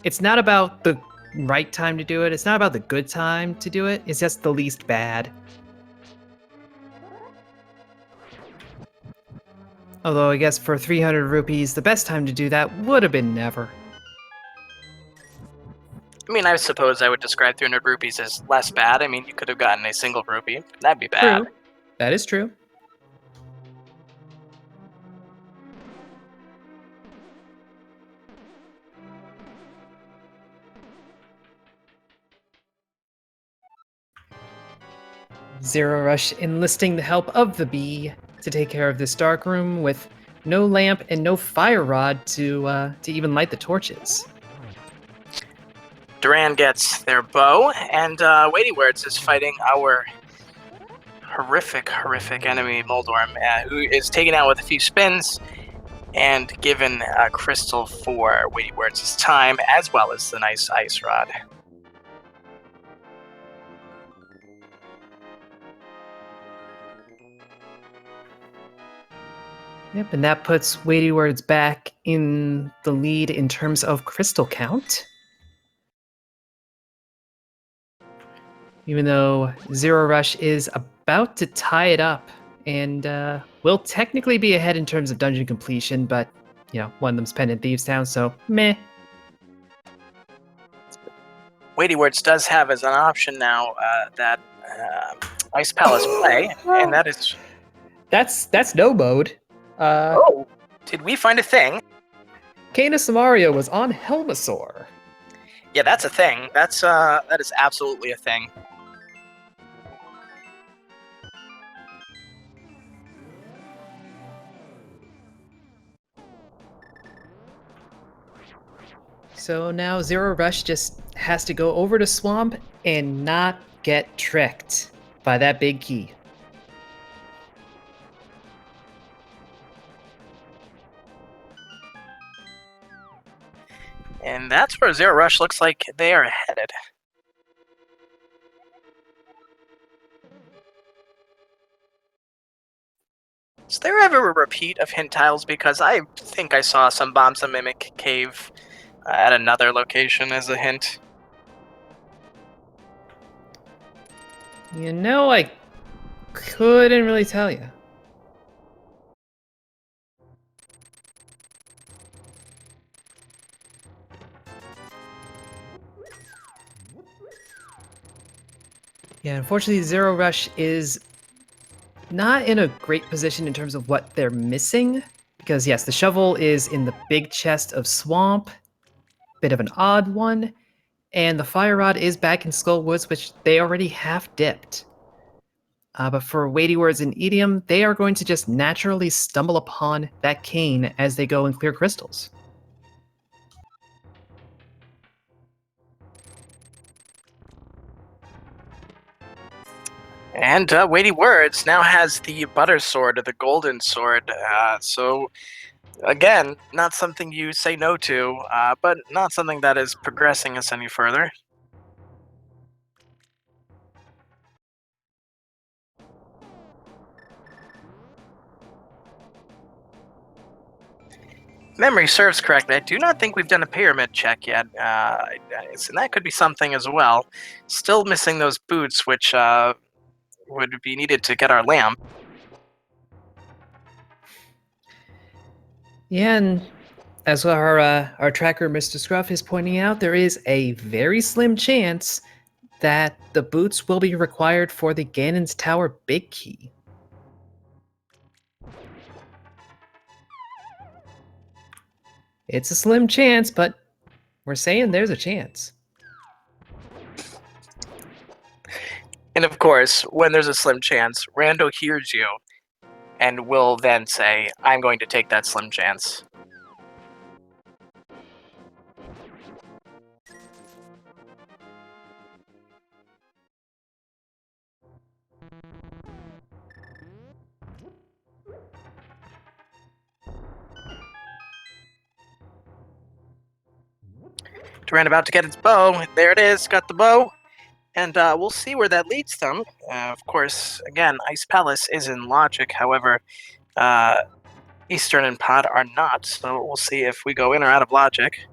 it's not about the right time to do it, it's not about the good time to do it, it's just the least bad. Although I guess for 300 rupees, the best time to do that would have been never. I mean, I suppose I would describe 300 rupees as less bad. I mean, you could have gotten a single rupee. That'd be bad. True. That is true. Zero Rush enlisting the help of the bee to take care of this dark room with no lamp and no fire rod to even light the torches. Duran gets their bow, and Weighty Words is fighting our horrific enemy, Moldorm, who is taken out with a few spins and given a crystal for Weighty Words' time, as well as the nice ice rod. Yep, and that puts Weighty Words back in the lead in terms of crystal count. Even though Zero Rush is about to tie it up and will technically be ahead in terms of dungeon completion, but, you know, one of them's Pendant Thieves Town, so meh. Weighty Words does have as an option now that Ice Palace play, and that is... That's no mode. Oh, did we find a thing? Canis Samaria was on Helmasaur. Yeah, that's a thing. That is absolutely a thing. So now Zero Rush just has to go over to Swamp and not get tricked by that big key. And that's where Zero Rush looks like they are headed. Is there ever a repeat of hint tiles? Because I think I saw some Bombs a Mimic cave at another location as a hint. You know, I couldn't really tell you. Yeah, unfortunately, Zero Rush is not in a great position in terms of what they're missing. Because, yes, the shovel is in the big chest of Swamp, bit of an odd one, and the Fire Rod is back in Skull Woods, which they already half dipped. But for Weighty Words and Idiom, they are going to just naturally stumble upon that cane as they go and clear crystals. And Weighty Words now has the Butter Sword, or the Golden Sword. So, again, not something you say no to, but not something that is progressing us any further. Memory serves correctly, I do not think we've done a pyramid check yet, and that could be something as well. Still missing those boots, which would be needed to get our lamp. Yeah, and as our tracker, Mr. Scruff, is pointing out, there is a very slim chance that the boots will be required for the Ganon's Tower Big Key. It's a slim chance, but we're saying there's a chance. And of course, when there's a slim chance, Rando hears you and will then say, I'm going to take that slim chance. Durant about to get its bow. There it is, got the bow. And we'll see where that leads them. Of course, again, Ice Palace is in logic. However, Eastern and Pod are not. So we'll see if we go in or out of logic.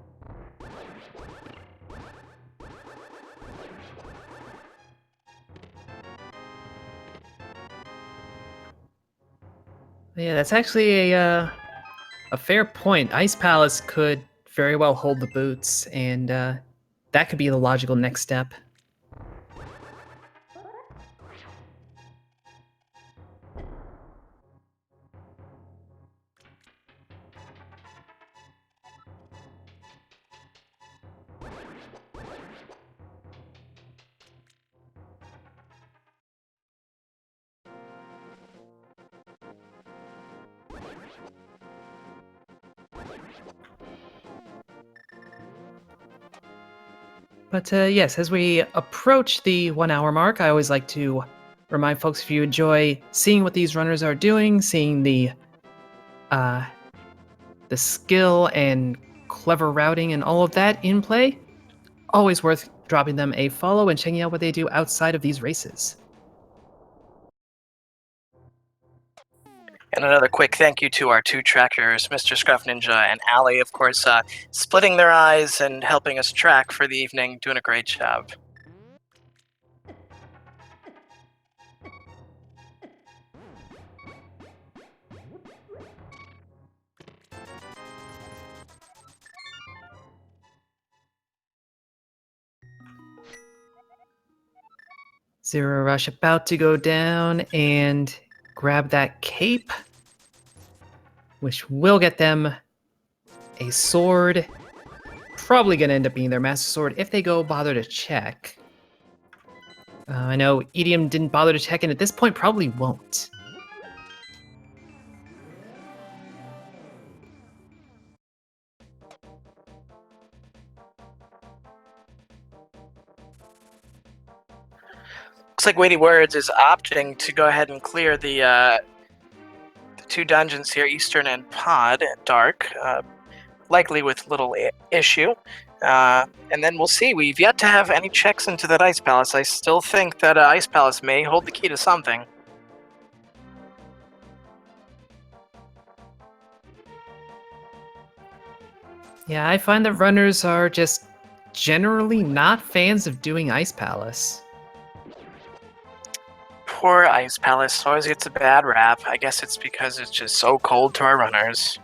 Yeah, that's actually a fair point. Ice Palace could very well hold the boots, and that could be the logical next step. But yes, as we approach the 1 hour mark, I always like to remind folks, if you enjoy seeing what these runners are doing, seeing the skill and clever routing and all of that in play, always worth dropping them a follow and checking out what they do outside of these races. And another quick thank you to our two trackers, Mr. Scruff Ninja and Allie, of course, splitting their eyes and helping us track for the evening, doing a great job. Zero Rush about to go down and grab that cape, which will get them a sword. Probably going to end up being their Master Sword if they go bother to check. I know Idiom didn't bother to check, and at this point probably won't. Looks like Weighty Words is opting to go ahead and clear the two dungeons here, Eastern and Pod, Dark, likely with little issue. And then we'll see. We've yet to have any checks into that Ice Palace. I still think that Ice Palace may hold the key to something. Yeah, I find that runners are just generally not fans of doing Ice Palace. Poor Ice Palace always gets a bad rap. I guess it's because it's just so cold to our runners.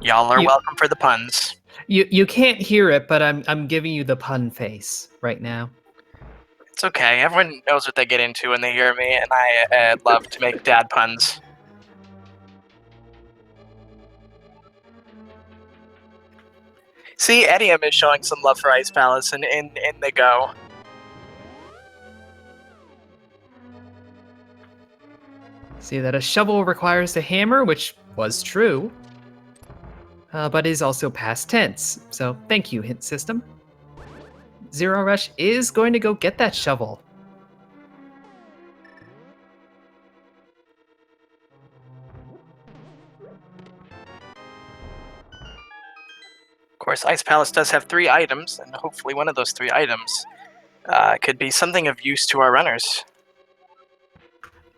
Y'all are welcome for the puns. You can't hear it, but I'm giving you the pun face right now. It's okay. Everyone knows what they get into when they hear me, and I love to make dad puns. See, Edium is showing some love for Ice Palace, and in they go. See that a shovel requires a hammer, which was true, but is also past tense. So thank you, hint system. Zero Rush is going to go get that shovel. Of course, Ice Palace does have 3 items, and hopefully one of those 3 items could be something of use to our runners.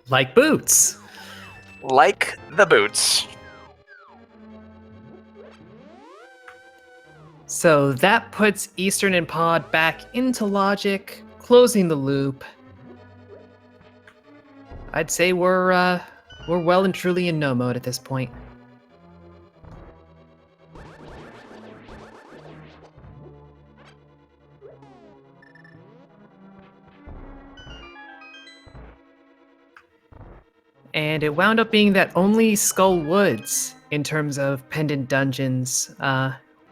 Like boots. Like the boots. So that puts Eastern and Pod back into logic, closing the loop. I'd say we're well and truly in no mode at this point. And it wound up being that only Skull Woods, in terms of pendant dungeons,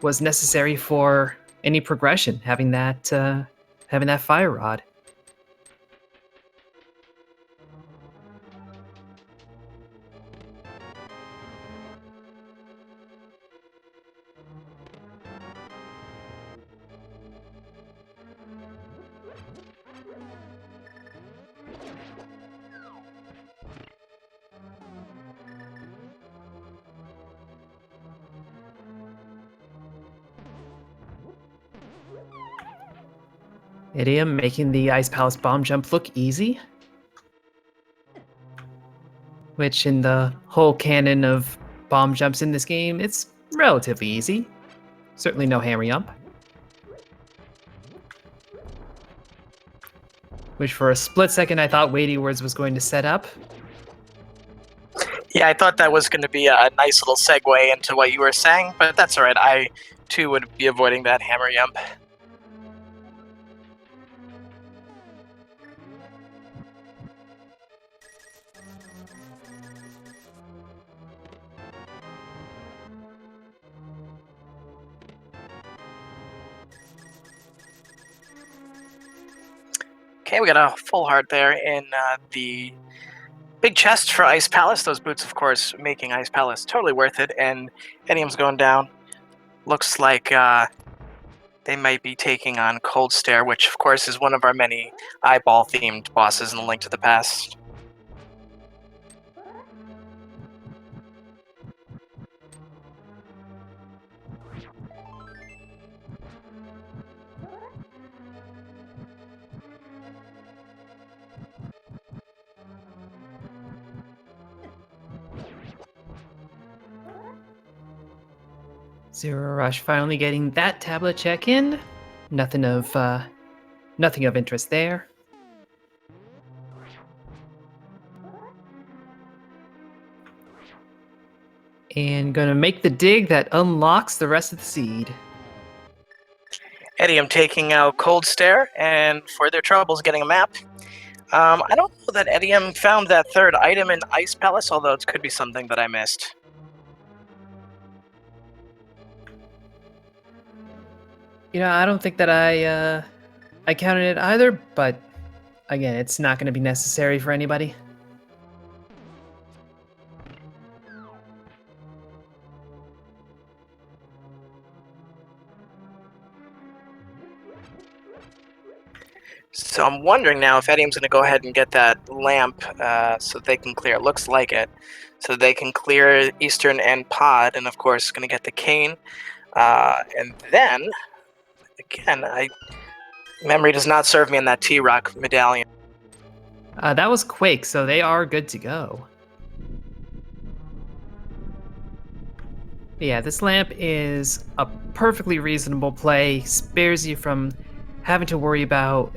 was necessary for any progression. Having that fire rod. Idiom making the Ice Palace bomb jump look easy. Which in the whole canon of bomb jumps in this game, it's relatively easy. Certainly no hammer jump. Which for a split second I thought Weighty Words was going to set up. Yeah, I thought that was going to be a nice little segue into what you were saying, but that's alright. I, too, would be avoiding that hammer jump. Okay, we got a full heart there in the big chest for Ice Palace. Those boots, of course, making Ice Palace totally worth it. And Edium's going down. Looks like they might be taking on Cold Stare, which, of course, is one of our many eyeball-themed bosses in the Link to the Past. Zero Rush finally getting that tablet check in. Nothing of interest there. And gonna make the dig that unlocks the rest of the seed. Idiom taking out Cold Stare and for their troubles getting a map. I don't know that Idiom found that third item in Ice Palace, although it could be something that I missed. I don't think that I counted it either, but again, it's not going to be necessary for anybody. So I'm wondering now if Idiom's going to go ahead and get that lamp so they can clear. It looks like it. So they can clear Eastern and Pod, and of course, going to get the cane. And then, again, memory does not serve me on that T-Rock medallion. That was Quake, so they are good to go. Yeah, this lamp is a perfectly reasonable play, spares you from having to worry about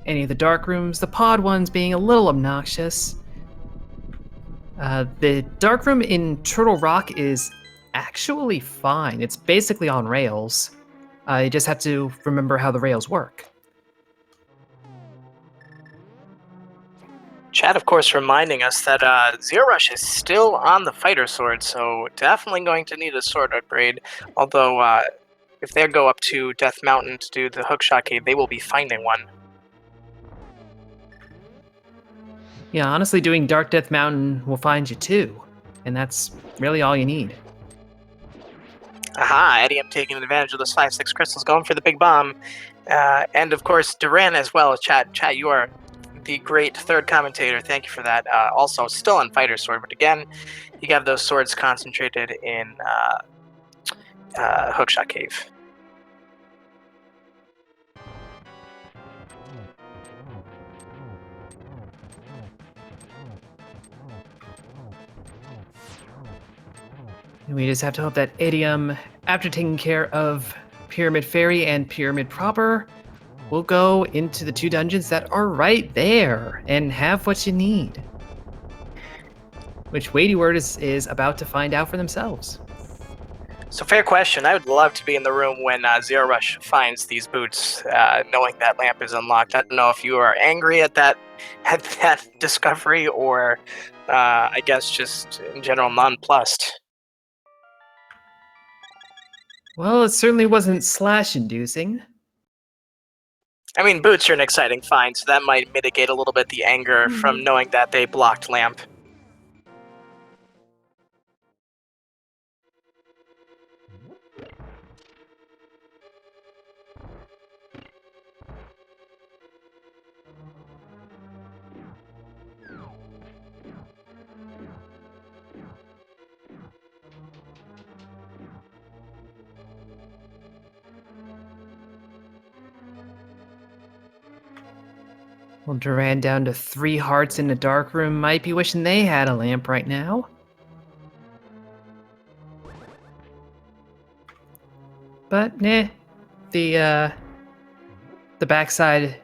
any of the dark rooms, the pod ones being a little obnoxious. The dark room in Turtle Rock is actually fine. It's basically on rails. You just have to remember how the rails work. Chat, of course, reminding us that Zero Rush is still on the fighter sword, so definitely going to need a sword upgrade. Although, if they go up to Death Mountain to do the hookshot cave, they will be finding one. Yeah, honestly, doing Dark Death Mountain will find you too, and that's really all you need. Aha, Idiom taking advantage of those 5-6 crystals, going for the big bomb. And of course, Duran as well. Chat, you are the great third commentator. Thank you for that. Also, still on fighter sword, but again, you have those swords concentrated in hookshot cave. We just have to hope that Idiom, after taking care of Pyramid Fairy and Pyramid Proper, will go into the two dungeons that are right there and have what you need. Which Weighty Word is about to find out for themselves. So fair question. I would love to be in the room when Zero Rush finds these boots, knowing that lamp is unlocked. I don't know if you are angry at that discovery, or I guess just in general nonplussed. Well, it certainly wasn't slash-inducing. I mean, boots are an exciting find, so that might mitigate a little bit the anger from knowing that they blocked lamp. Well, Duran down to 3 hearts in the dark room might be wishing they had a lamp right now. But, nah. The backside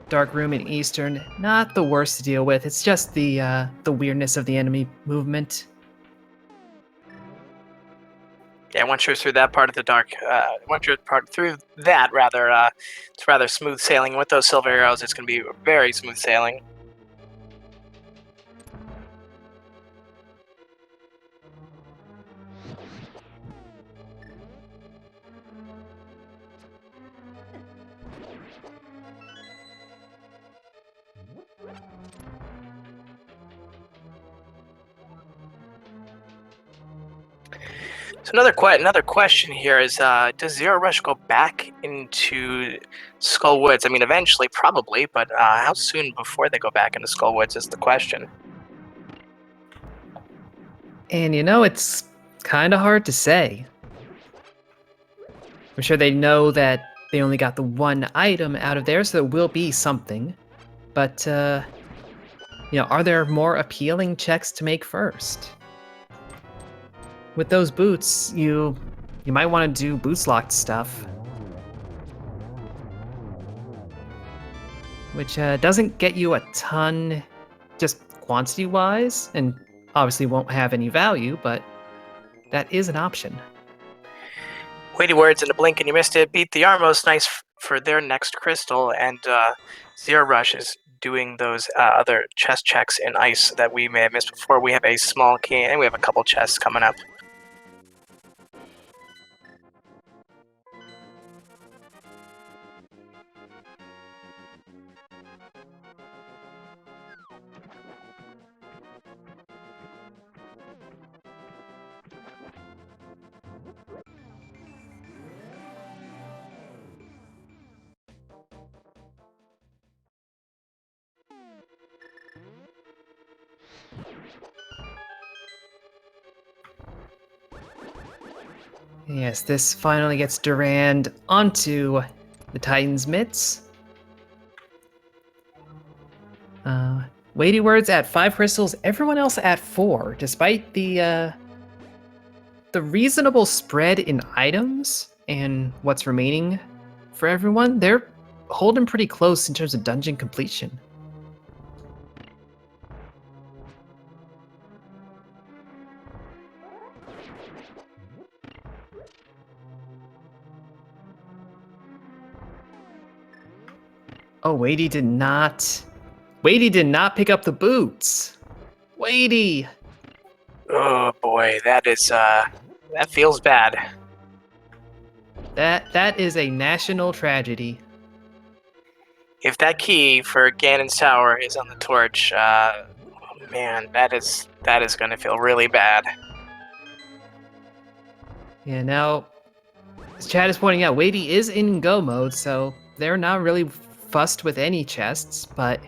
dark room in Eastern, not the worst to deal with. It's just the weirdness of the enemy movement. Yeah, once you're through that part of the dark, it's rather smooth sailing. With those silver arrows, it's going to be very smooth sailing. So another question here is, does Zero Rush go back into Skull Woods? I mean, eventually, probably, but how soon before they go back into Skull Woods is the question. And it's kind of hard to say. I'm sure they know that they only got the one item out of there, so there will be something. But, are there more appealing checks to make first? With those boots, you might want to do boots locked stuff. Which doesn't get you a ton, just quantity-wise, and obviously won't have any value, but that is an option. Weighty words in a blink and you missed it. Beat the Armos. Nice for their next crystal, and Zero Rush is doing those other chest checks in ice that we may have missed before. We have a small key, and we have a couple chests coming up. Yes, this finally gets Durand onto the Titan's mitts. Weighty Words at 5 crystals, everyone else at 4, despite the reasonable spread in items and what's remaining for everyone. They're holding pretty close in terms of dungeon completion. Oh, Weighty did not pick up the boots. Weighty. Oh boy, that feels bad. That is a national tragedy. If that key for Ganon's tower is on the torch, man, that is going to feel really bad. Yeah, now, as Chad is pointing out, Weighty is in go mode, so they're not really fussed with any chests, but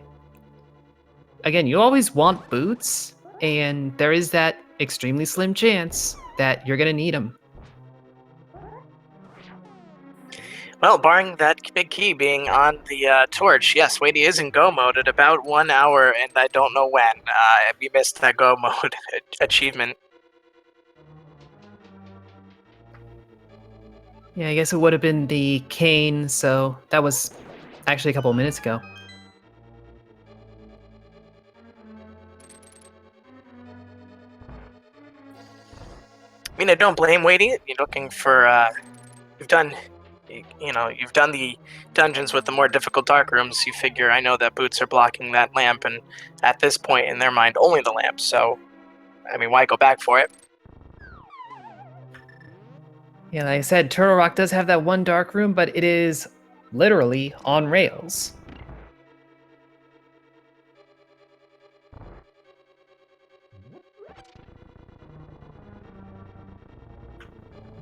again, you always want boots, and there is that extremely slim chance that you're going to need them. Well, barring that big key being on the torch, yes, Weighty is in go mode at about 1 hour, and I don't know when. We missed that go mode achievement. Yeah, I guess it would have been the cane, so that was actually a couple of minutes ago. I mean, I don't blame Weighty. You're looking for, you've done the dungeons with the more difficult dark rooms. You figure, I know that boots are blocking that lamp, and at this point, in their mind, only the lamp. So, I mean, why go back for it? Yeah, like I said, Turtle Rock does have that one dark room, but it is literally on rails.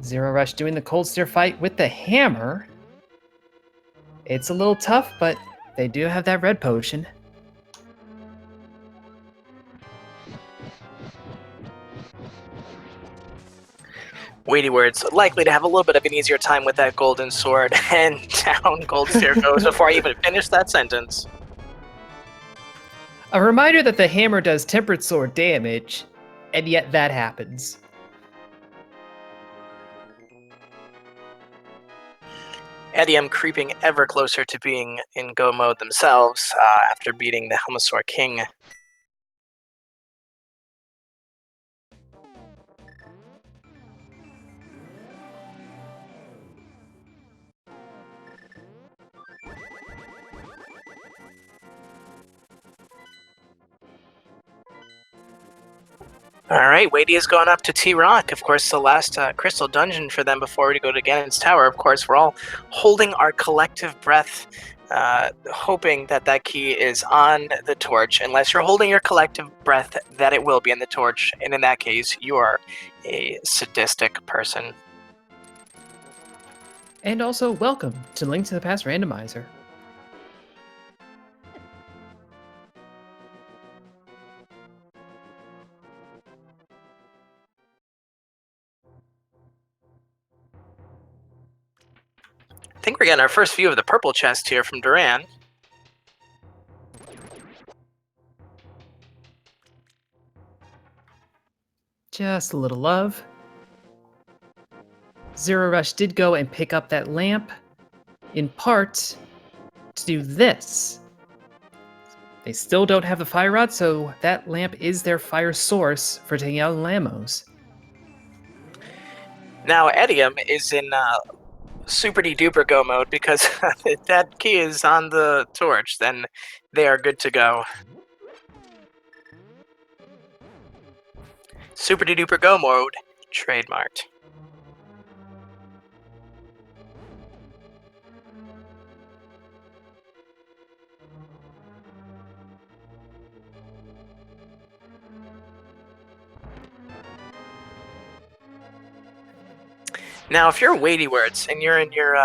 Zero Rush doing the Cold Stare fight with the hammer. It's a little tough, but they do have that red potion. Weighty Words, likely to have a little bit of an easier time with that golden sword, and down Gold Sphere goes before I even finish that sentence. A reminder that the hammer does tempered sword damage, and yet that happens. Edium creeping ever closer to being in go mode themselves after beating the Helmasaur King. Alright, Weighty has gone up to T-Rock. Of course, the last crystal dungeon for them before we go to Ganon's Tower. Of course, we're all holding our collective breath, hoping that that key is on the torch. Unless you're holding your collective breath that it will be in the torch, and in that case, you are a sadistic person. And also, welcome to Link to the Past Randomizer. I think we're getting our first view of the purple chest here from Duran. Just a little love. Zero Rush did go and pick up that lamp, in part to do this. They still don't have the fire rod, so that lamp is their fire source for taking out the Lamos. Now, Edium is in super duper go mode, because if that key is on the torch, then they are good to go. Super duper go mode, trademarked. Now, if you're weighty words and you're in your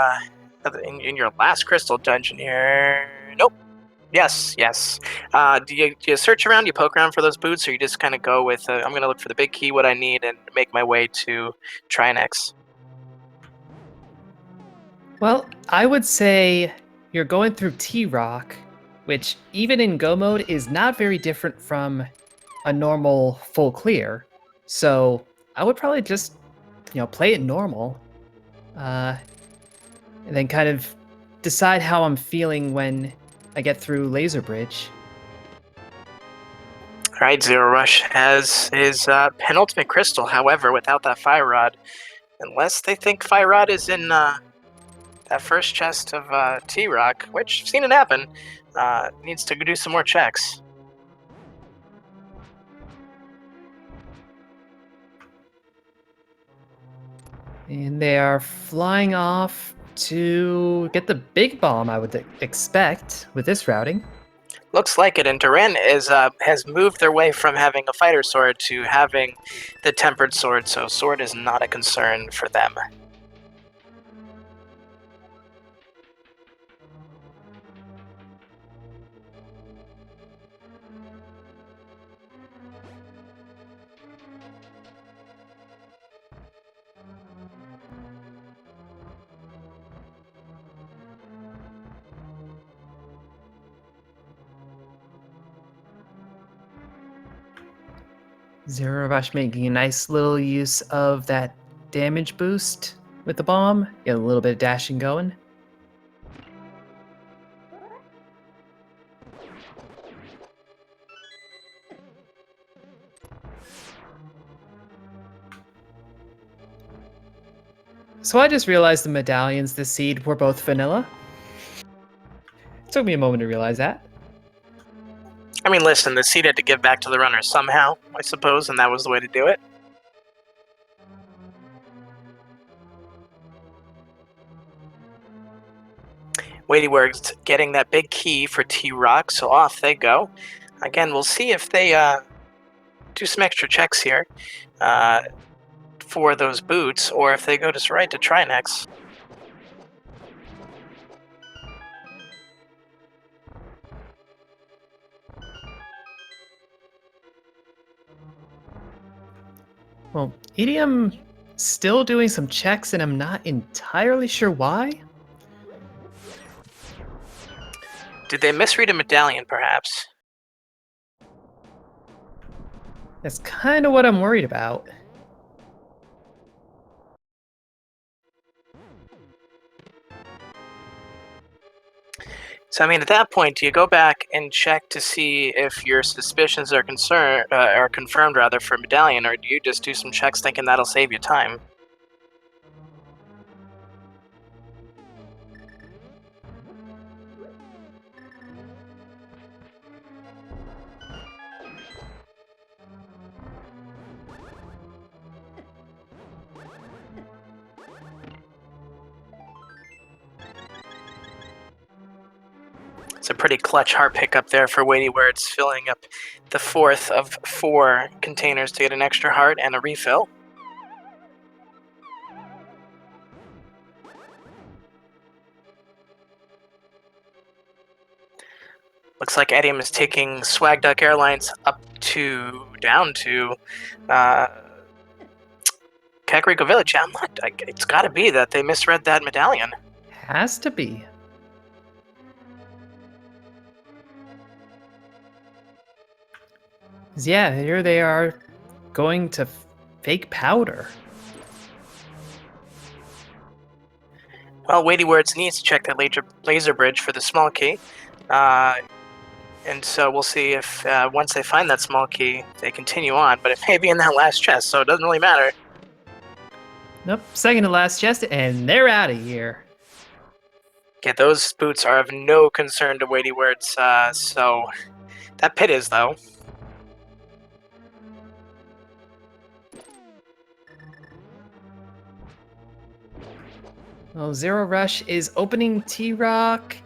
last crystal dungeon here, nope. Yes. Do you search around? You poke around for those boots, or you just kind of go with I'm going to look for the big key, what I need, and make my way to Trinex? Well, I would say you're going through T-Rock, which even in Go mode is not very different from a normal full clear. So I would probably just, play it normal, and then kind of decide how I'm feeling when I get through Laser Bridge. All right, Zero Rush has his penultimate crystal. However, without that Fire Rod, unless they think Fire Rod is in that first chest of T-Rock, which I've seen it happen, needs to do some more checks. And they are flying off to get the big bomb, I would expect, with this routing. Looks like it, and Duran has moved their way from having a fighter sword to having the tempered sword, so sword is not a concern for them. Zero Rush making a nice little use of that damage boost with the bomb. Get a little bit of dashing going. So I just realized the medallions this seed were both vanilla. It took me a moment to realize that. I mean, listen, the seed had to give back to the runners somehow, I suppose, and that was the way to do it. Weighty Words getting that big key for T-Rock, so off they go. Again, we'll see if they do some extra checks here for those boots, or if they go just right to Trinex. Well, EDM still doing some checks, and I'm not entirely sure why. Did they misread a medallion, perhaps? That's kind of what I'm worried about. So, I mean, at that point, do you go back and check to see if your suspicions are confirmed rather for medallion, or do you just do some checks thinking that'll save you time? It's a pretty clutch heart pickup there for Weighty Words, filling up the fourth of 4 containers to get an extra heart and a refill. Looks like Edium is taking Swag Duck Airlines down to Kakariko Village. It's gotta be that they misread that medallion. Has to be. Yeah, here they are going to fake powder. Well, Weighty Words needs to check that laser bridge for the small key. And so we'll see if once they find that small key, they continue on. But it may be in that last chest, so it doesn't really matter. Nope, second to last chest, and they're out of here. Yeah, those boots are of no concern to weighty words, so that pit is, though. Well, Zero Rush is opening T-Rock,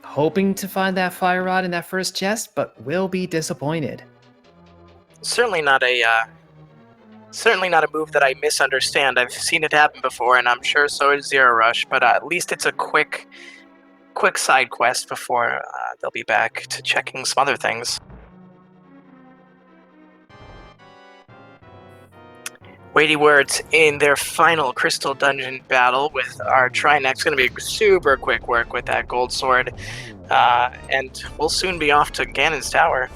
hoping to find that fire rod in that first chest, but will be disappointed. Certainly not a move that I misunderstand. I've seen it happen before, and I'm sure so is Zero Rush, but at least it's a quick side quest before they'll be back to checking some other things. Weighty words in their final crystal dungeon battle with our Trinex. Going to be super quick work with that gold sword, and we'll soon be off to Ganon's tower.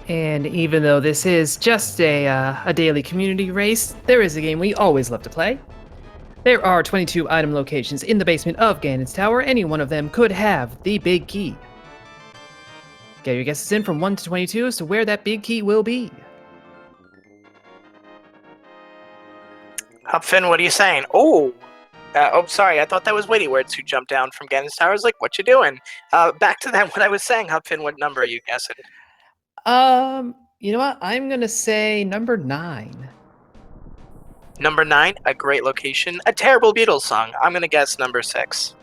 And even though this is just a daily community race, there is a game we always love to play. There are 22 item locations in the basement of Ganon's Tower. Any one of them could have the big key. Get your guesses in from 1 to 22 as to where that big key will be. Hupfin, what are you saying? Sorry, I thought that was Weighty Words who jumped down from Ganon's Tower. I was like, what you doing? Back to that, what I was saying, Hupfin, what number are you guessing? You know what? I'm gonna say number 9. Number 9, a great location, a terrible Beatles song. I'm gonna guess number 6.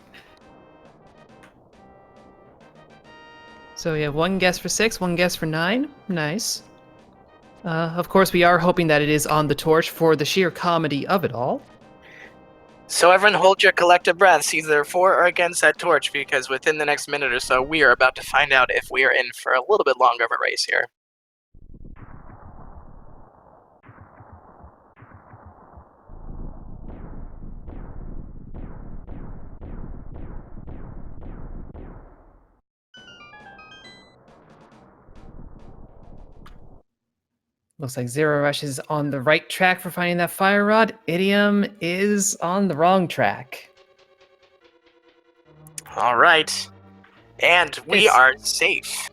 So we have one guess for 6, one guess for 9. Nice. Of course, we are hoping that it is on the torch for the sheer comedy of it all. So everyone hold your collective breaths, either for or against that torch, because within the next minute or so, we are about to find out if we are in for a little bit longer of a race here. Looks like Zero Rush is on the right track for finding that fire rod. Idiom is on the wrong track. All right. And we are safe.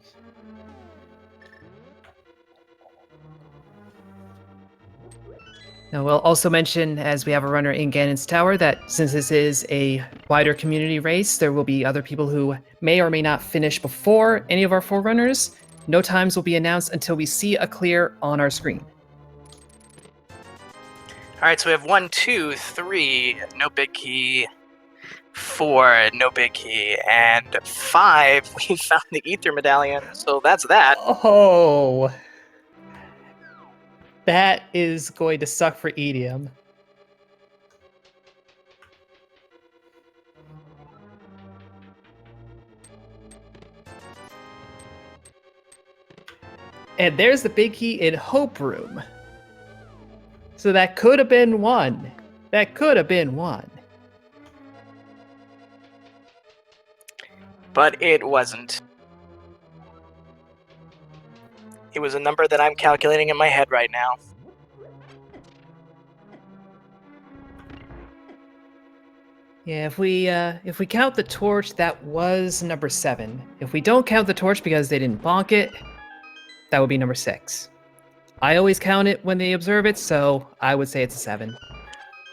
Now, we'll also mention, as we have a runner in Ganon's Tower, that since this is a wider community race, there will be other people who may or may not finish before any of our forerunners. No times will be announced until we see a clear on our screen. All right, so we have 1, 2, 3, no big key. 4, no big key. And 5, we found the Ether Medallion, so that's that. Oh, that is going to suck for Idiom. And there's the big key in Hope Room. So that could have been 1. That could have been 1. But it wasn't. It was a number that I'm calculating in my head right now. Yeah, if we count the torch, that was number 7. If we don't count the torch because they didn't bonk it, that would be number 6. I always count it when they observe it, so I would say it's a 7.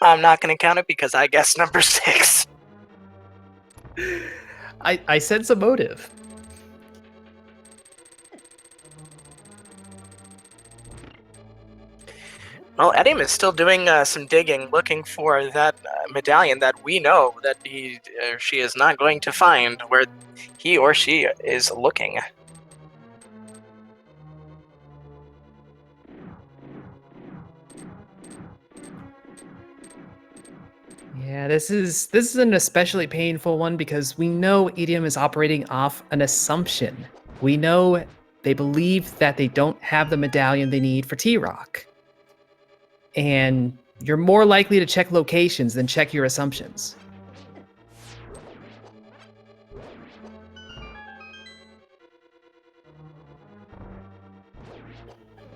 I'm not going to count it because I guess number 6. I sense a motive. Well, Edim is still doing some digging, looking for that medallion that we know that he or she is not going to find where he or she is looking. Yeah, this is an especially painful one because we know Idiom is operating off an assumption. We know they believe that they don't have the medallion they need for T-Rock. And you're more likely to check locations than check your assumptions.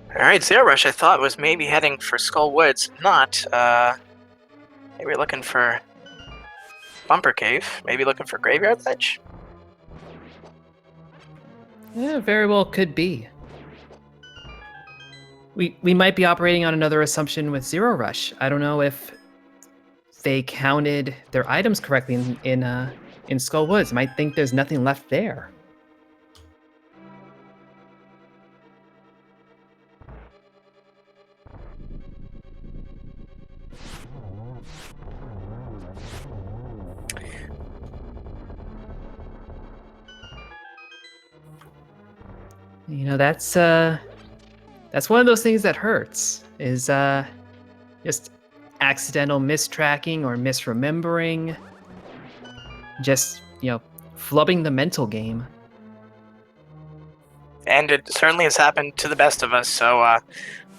Alright, Zero Rush I thought was maybe heading for Skull Woods. Not. Maybe looking for Bumper Cave. Maybe looking for Graveyard Ledge. Yeah, very well could be. We might be operating on another assumption with Zero Rush. I don't know if they counted their items correctly in Skull Woods. Might think there's nothing left there. You know, that's one of those things that hurts. Is just accidental mistracking or misremembering. Just, flubbing the mental game. And it certainly has happened to the best of us, so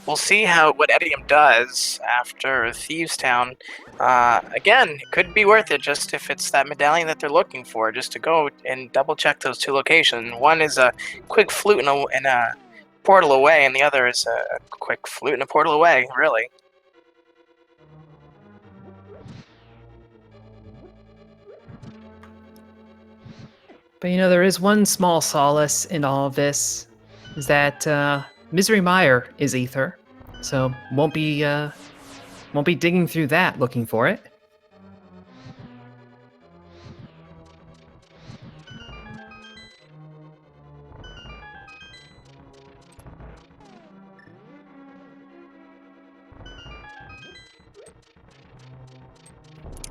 we'll see what Edium does after Thieves Town. Again, it could be worth it just if it's that medallion that they're looking for, just to go and double check those two locations. One is a quick flute in a portal away, and the other is a quick flute in a portal away, really. But there is one small solace in all of this, is that Misery Mire is ether, so won't be digging through that looking for it.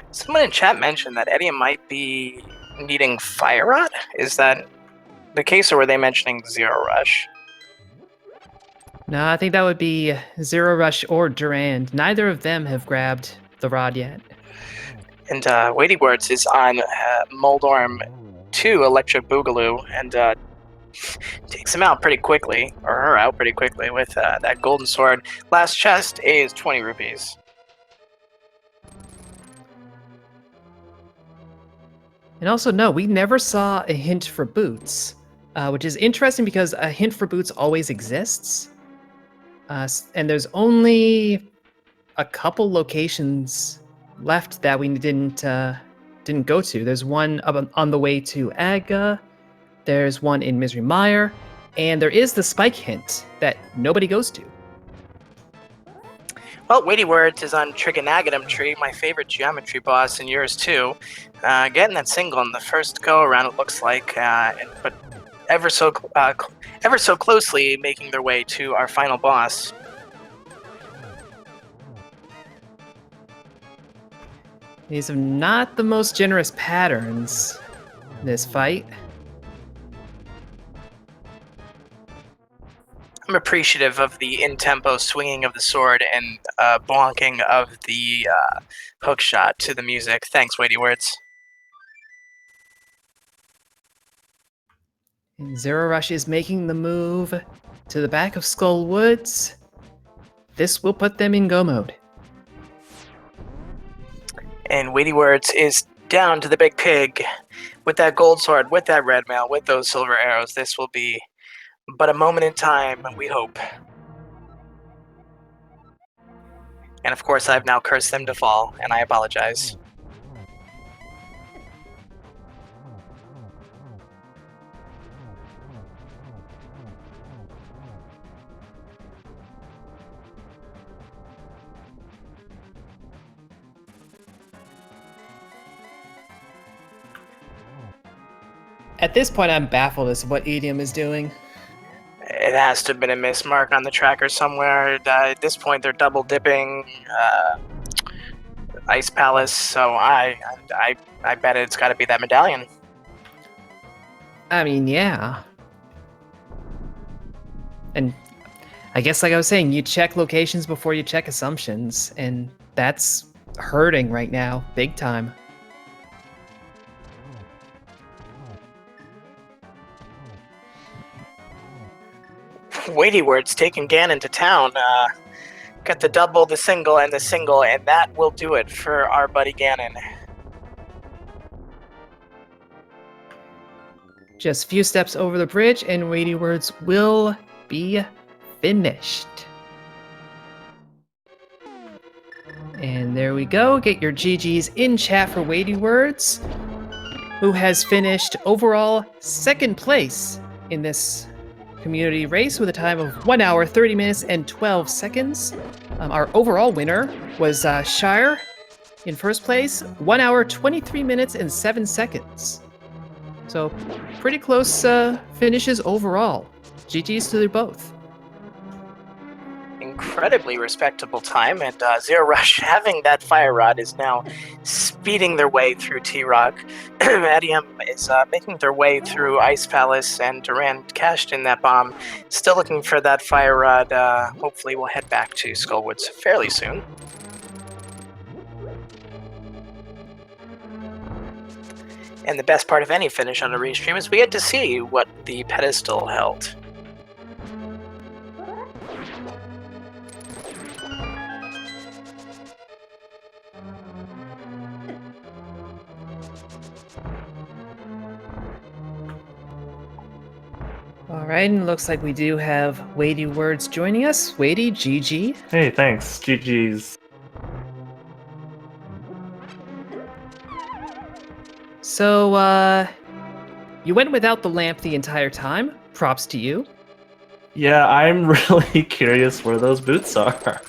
Someone in chat mentioned that Edium might be needing Fire Rod. Is that the case, or were they mentioning Zero Rush? No, I think that would be Zero Rush or Durand. Neither of them have grabbed the rod yet. And Weighty Words is on Moldorm 2 Electric Boogaloo, and takes him out pretty quickly, or her out pretty quickly, with that golden sword. Last chest is 20 rupees. And also, no, we never saw a hint for boots, which is interesting because a hint for boots always exists. And there's only a couple locations left that we didn't go to. There's one on the way to Aga, there's one in Misery Mire, and there is the spike hint that nobody goes to. Well, Weighty Words is on Trigonometric Tree, my favorite geometry boss, and yours too. Getting that single in the first go around, it looks like, but ever so closely making their way to our final boss. These are not the most generous patterns in this fight. I'm appreciative of the in-tempo swinging of the sword and bonking of the hook shot to the music. Thanks, Weighty Words. And Zero Rush is making the move to the back of Skull Woods. This will put them in go mode. And Weighty Words is down to the big pig with that gold sword, with that red mail, with those silver arrows. This will be but a moment in time, we hope. And of course, I've now cursed them to fall, and I apologize. At this point, I'm baffled as to what Edium is doing. It has to have been a mismark on the tracker somewhere. At this point, they're double dipping Ice Palace, so I bet it's got to be that medallion. I mean, yeah. And I guess, like I was saying, you check locations before you check assumptions, and that's hurting right now, big time. Weighty Words taking Ganon to town. Got the double, the single, and that will do it for our buddy Ganon. Just a few steps over the bridge, and Weighty Words will be finished. And there we go. Get your GGs in chat for Weighty Words, who has finished overall second place in this community race with a time of 1 hour, 30 minutes, and 12 seconds. Our overall winner was Shire in first place, 1 hour, 23 minutes, and 7 seconds. So, pretty close finishes overall. GG's to both. Incredibly respectable time, and Zero Rush having that fire rod is now speeding their way through T-Rock. Adium is making their way through Ice Palace, and Durand cashed in that bomb. Still looking for that fire rod. Hopefully we'll head back to Skullwoods fairly soon. And the best part of any finish on a restream is we get to see what the pedestal held. All right, and looks like we do have Weighty Words joining us. Weighty, GG. Hey, thanks. GG's. So, you went without the lamp the entire time. Props to you. Yeah, I'm really curious where those boots are.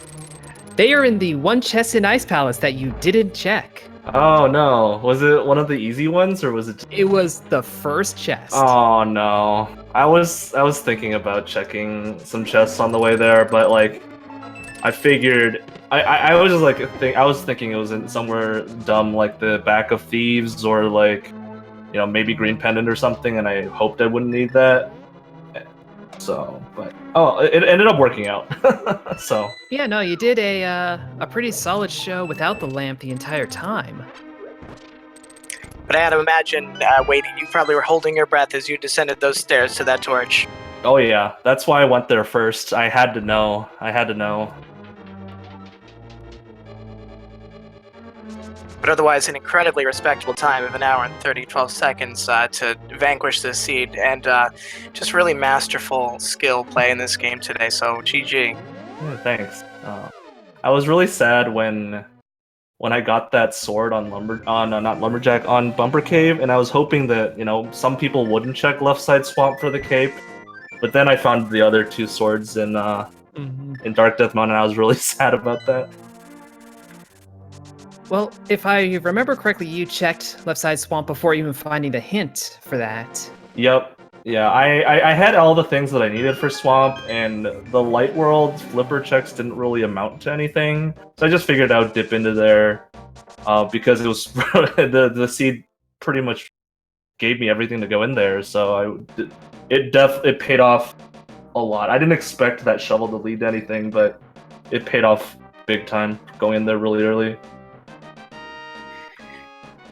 They are in the one chest in Ice Palace that you didn't check. Oh no, was it one of the easy ones or was it? It was the first chest. Oh no, I was thinking about checking some chests on the way there, but like, I figured I was just like I was thinking it was in somewhere dumb like the back of Thieves or like, maybe Green Pendant or something, and I hoped I wouldn't need that. So, but it ended up working out. So yeah, no, you did a pretty solid show without the lamp the entire time. But I had to imagine, waiting, you probably were holding your breath as you descended those stairs to that torch. Oh yeah, that's why I went there first. I had to know. But otherwise, an incredibly respectable time of 1 hour and 12 seconds to vanquish this seed, and just really masterful skill play in this game today. So GG. Yeah, thanks. I was really sad when I got that sword on on Bumper Cave, and I was hoping that some people wouldn't check left side swamp for the cape, but then I found the other two swords in Dark Death Mountain, and I was really sad about that. Well, if I remember correctly, you checked left side swamp before even finding the hint for that. Yep. Yeah, I had all the things that I needed for swamp, and the Light World flipper checks didn't really amount to anything, so I just figured I would dip into there because it was the seed pretty much gave me everything to go in there, so it paid off a lot. I didn't expect that shovel to lead to anything, but it paid off big time going in there really early.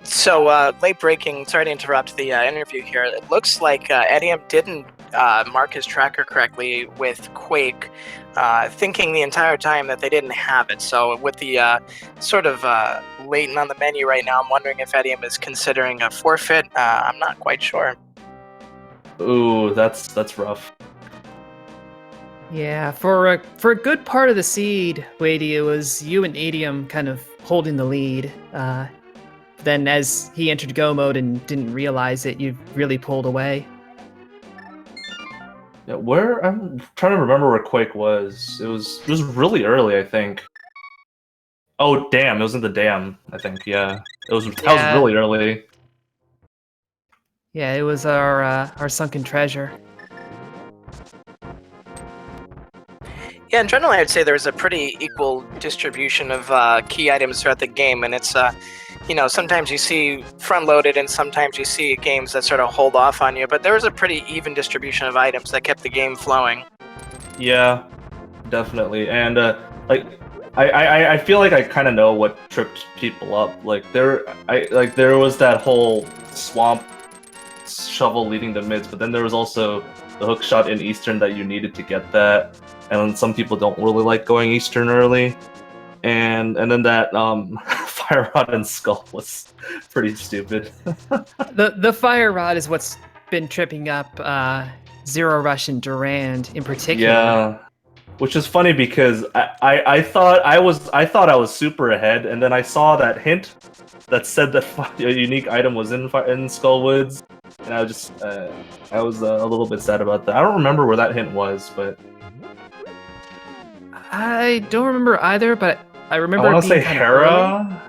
So, late breaking, sorry to interrupt the interview here. It looks like Edium didn't mark his tracker correctly with Quake, thinking the entire time that they didn't have it. So, with the sort of latent on the menu right now, I'm wondering if Edium is considering a forfeit. I'm not quite sure. Ooh, that's rough. Yeah, for a good part of the seed, Weighty, it was you and Adium kind of holding the lead. Then as he entered go mode and didn't realize it, you really pulled away. Yeah, I'm trying to remember where Quake was. It was really early, I think. Oh damn, it was in the dam, I think, yeah. That was really early. Yeah, it was our sunken treasure. Yeah, in general, I'd say there's a pretty equal distribution of key items throughout the game, and it's sometimes you see front-loaded and sometimes you see games that sort of hold off on you, but there was a pretty even distribution of items that kept the game flowing. Yeah, definitely. And I feel like I kind of know what tripped people up. There was that whole swamp shovel leading to mids, but then there was also the hook shot in Eastern that you needed to get that, and some people don't really like going Eastern early. And then that fire rod and skull was pretty stupid. The fire rod is what's been tripping up Zero Rush and Durand in particular. Yeah, which is funny because I thought I was super ahead, and then I saw that hint that said that a unique item was in Skullwoods, and I was a little bit sad about that. I don't remember where that hint was, but I don't remember either, but I I remember want it to being say kind of early. Hera.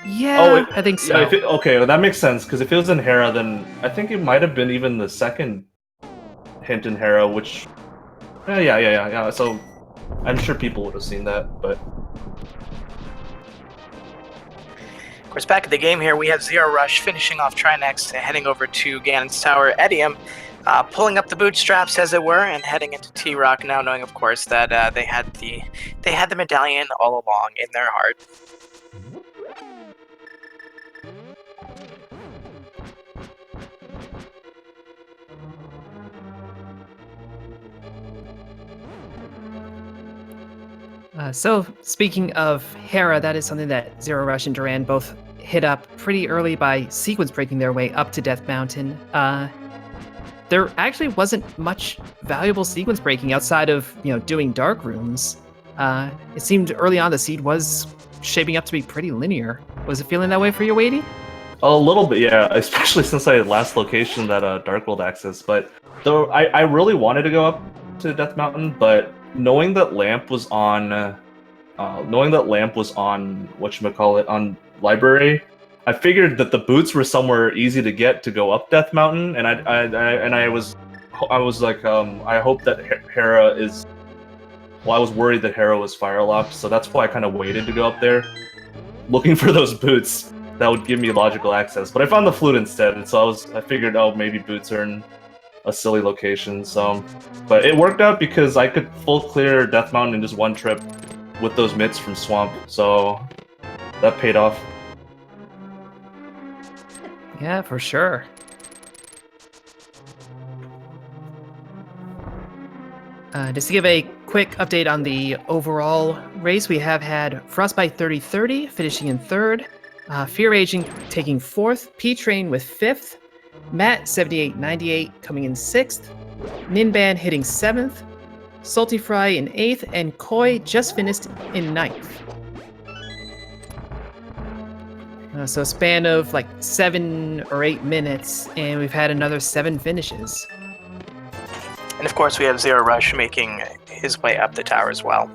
Yeah, I think so. Yeah, okay, well, that makes sense because if it was in Hera, then I think it might have been even the second hint in Hera, which yeah. So I'm sure people would have seen that, but Of course, back at the game here, we have Zero Rush finishing off Trinex, heading over to Ganon's Tower. Edium pulling up the bootstraps, as it were, and heading into T-Rock, now knowing, of course, that they had the medallion all along in their heart. So, speaking of Hera, that is something that Zero Rush and Duran both hit up pretty early by sequence breaking their way up to Death Mountain. There actually wasn't much valuable sequence breaking outside of, doing dark rooms. It seemed early on the seed was shaping up to be pretty linear. Was it feeling that way for you, Wadey? a little bit, yeah. Especially since I had last location that Dark World access, but though I really wanted to go up to Death Mountain, but knowing that Lamp was on whatchamacallit, on Library, I figured that the boots were somewhere easy to get to go up Death Mountain, and I was like, I hope that Hera is. Well, I was worried that Hera was fire locked, so that's why I kind of waited to go up there, looking for those boots that would give me logical access. But I found the flute instead, and so I figured, oh, maybe boots are in a silly location. So, but it worked out because I could full clear Death Mountain in just one trip with those mitts from Swamp, so that paid off. Yeah, for sure. Just to give a quick update on the overall race, we have had Frostbite 3030 finishing in 3rd, Fear Aging taking 4th, P-Train with 5th, Matt 7898 coming in 6th, Ninban hitting 7th, Salty Fry in 8th, and Koi just finished in 9th. So a span of like 7 or 8 minutes, and we've had another 7 finishes. And of course, we have Zero Rush making his way up the tower as well.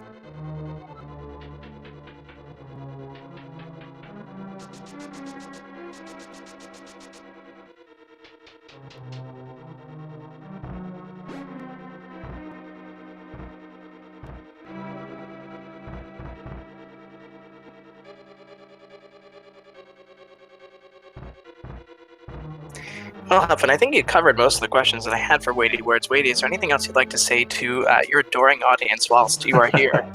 Well, Huffin, I think you covered most of the questions that I had for Weighty Words. Weighty, is there anything else you'd like to say to your adoring audience whilst you are here?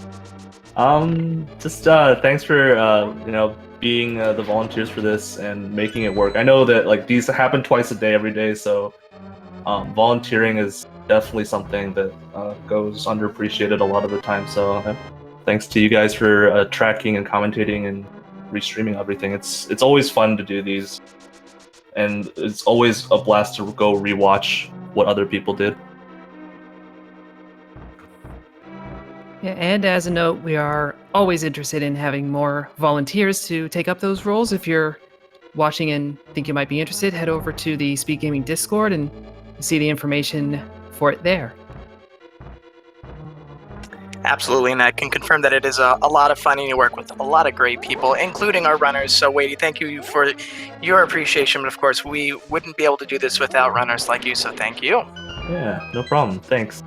Just thanks for being the volunteers for this and making it work. I know that like these happen twice a day, every day, so volunteering is definitely something that goes underappreciated a lot of the time. So thanks to you guys for tracking and commentating and restreaming everything. It's always fun to do these. And it's always a blast to go rewatch what other people did. Yeah, and as a note, we are always interested in having more volunteers to take up those roles. If you're watching and think you might be interested, head over to the Speed Gaming Discord and see the information for it there. Absolutely, and I can confirm that it is a lot of fun and you work with a lot of great people, including our runners. So, Weighty, thank you for your appreciation. But of course, we wouldn't be able to do this without runners like you, so thank you. Yeah, no problem. Thanks.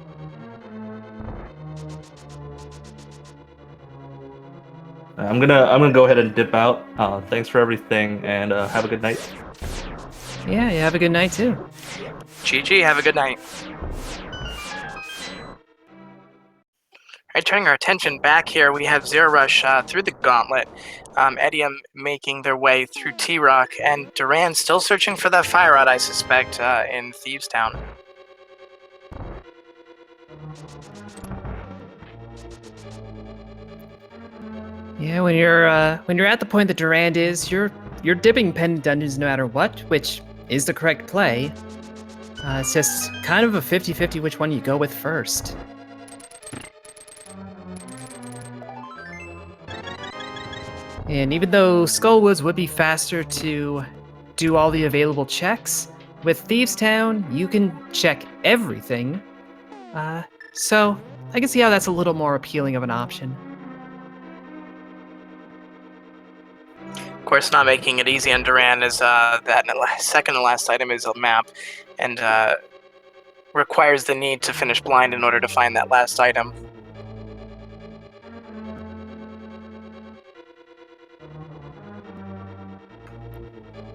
I'm gonna go ahead and dip out. Thanks for everything, and have a good night. Yeah, you have a good night too. GG, have a good night. Alright, turning our attention back here, we have Zero Rush through the gauntlet, Edium making their way through T-Rock, and Duran still searching for that fire rod, I suspect, in Thieves Town. Yeah, when you're at the point that Durand is, you're dipping Pendant Dungeons no matter what, which is the correct play. It's just kind of a 50-50 which one you go with first. And even though Skullwoods would be faster to do all the available checks, with Thieves Town, you can check everything. So I can see how that's a little more appealing of an option. Of course, not making it easy on Duran is that second and last item is a map, and requires the need to finish blind in order to find that last item.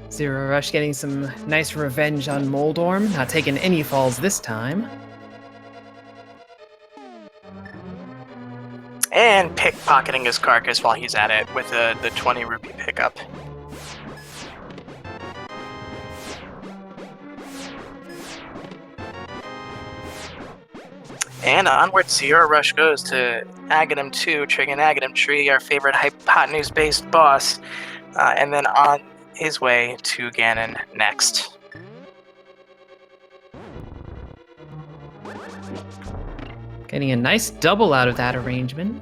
Zero Rush getting some nice revenge on Moldorm, not taking any falls this time. And pickpocketing his carcass while he's at it with the 20 rupee pickup. And onward, Zero Rush goes to Aghanim 2, triggering Aghanim Tree, our favorite hypotenuse-based boss, and then on his way to Ganon next. Getting a nice double out of that arrangement.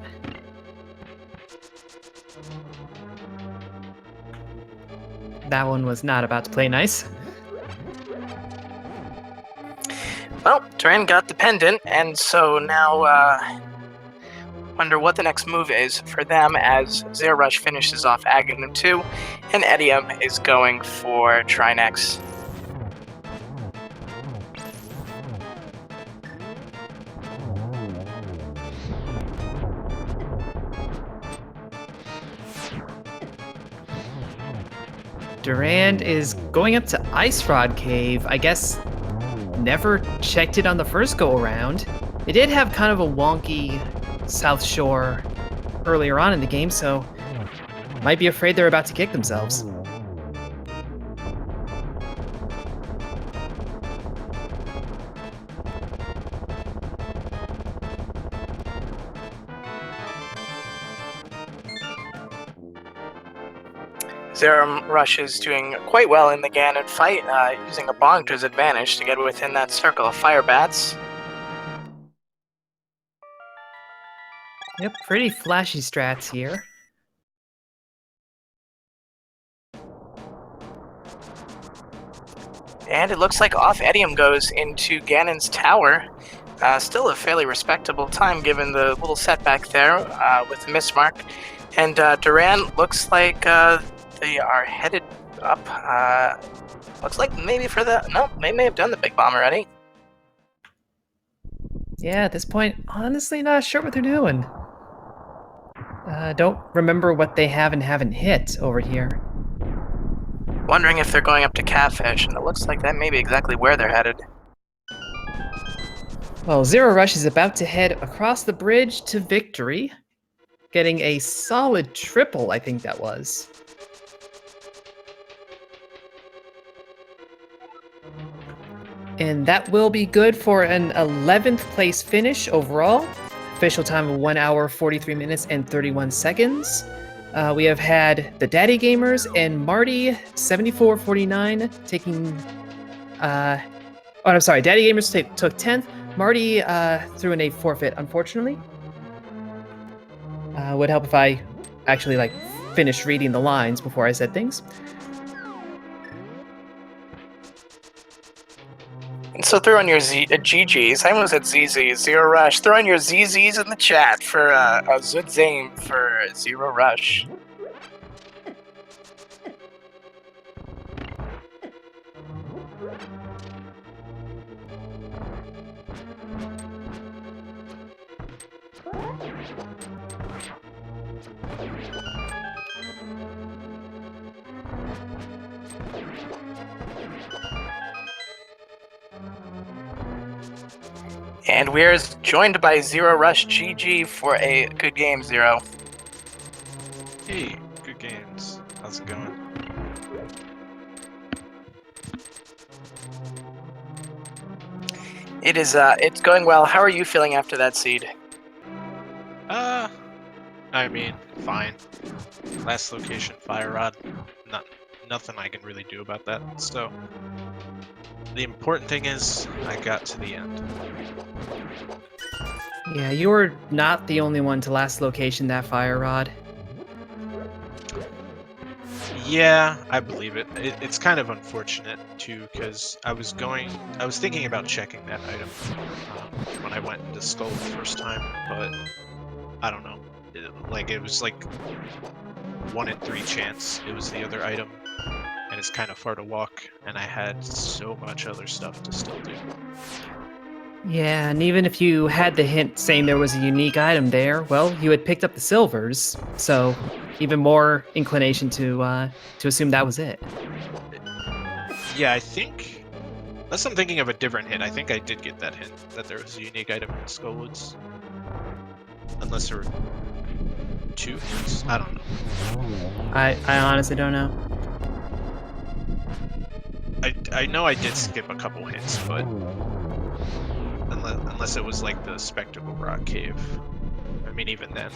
That one was not about to play nice. Well, Duran got the pendant, and so now wonder what the next move is for them as Zero Rush finishes off Aghanim 2, and Edium is going for Trinex. Durand is going up to Ice Rod Cave. I guess never checked it on the first go around. It did have kind of a wonky South Shore earlier on in the game, so might be afraid they're about to kick themselves. Zero Rush is doing quite well in the Ganon fight, using a bong to his advantage to get within that circle of fire bats. Yep, pretty flashy strats here. And it looks like off Edium goes into Ganon's tower. Still a fairly respectable time given the little setback there with the miss mark. And Duran looks like they are headed up. Looks like maybe for the... No, they may have done the big bomb already. Yeah, at this point, honestly not sure what they're doing. Don't remember what they have and haven't hit over here. Wondering if they're going up to Catfish, and it looks like that may be exactly where they're headed. Well, Zero Rush is about to head across the bridge to victory, getting a solid triple, I think that was. And that will be good for an 11th place finish overall. Official time of 1 hour, 43 minutes, and 31 seconds. We have had the Daddy Gamers and Marty7449 taking... I'm sorry, Daddy Gamers took 10th. Marty threw in a forfeit, unfortunately. Would help if I actually, finished reading the lines before I said things. So throw in your GGs. I almost said ZZs. Zero Rush. Throw in your ZZs in the chat for a good aim for Zero Rush. And we're joined by Zero Rush GG for a good game, Zero. Hey, good games. How's it going? It is, it's going well. How are you feeling after that seed? I mean, fine. Last location, Fire Rod. Nothing I can really do about that. So, the important thing is, I got to the end. Yeah, you were not the only one to last location that Fire Rod. Yeah, I believe it. It's kind of unfortunate too, because I was thinking about checking that item when I went into Skull the first time, but I don't know. It was like 1 in 3 chance it was the other item, and it's kind of far to walk, and I had so much other stuff to still do. Yeah, and even if you had the hint saying there was a unique item there, well, you had picked up the silvers, so even more inclination to assume that was it. Yeah, I think, unless I'm thinking of a different hint, I think I did get that hint that there was a unique item in Skullwoods. Unless there were 2 hints, I don't know. I honestly don't know. I know I did skip a couple hints, but unless it was like the Spectacle Rock Cave. I mean, even then.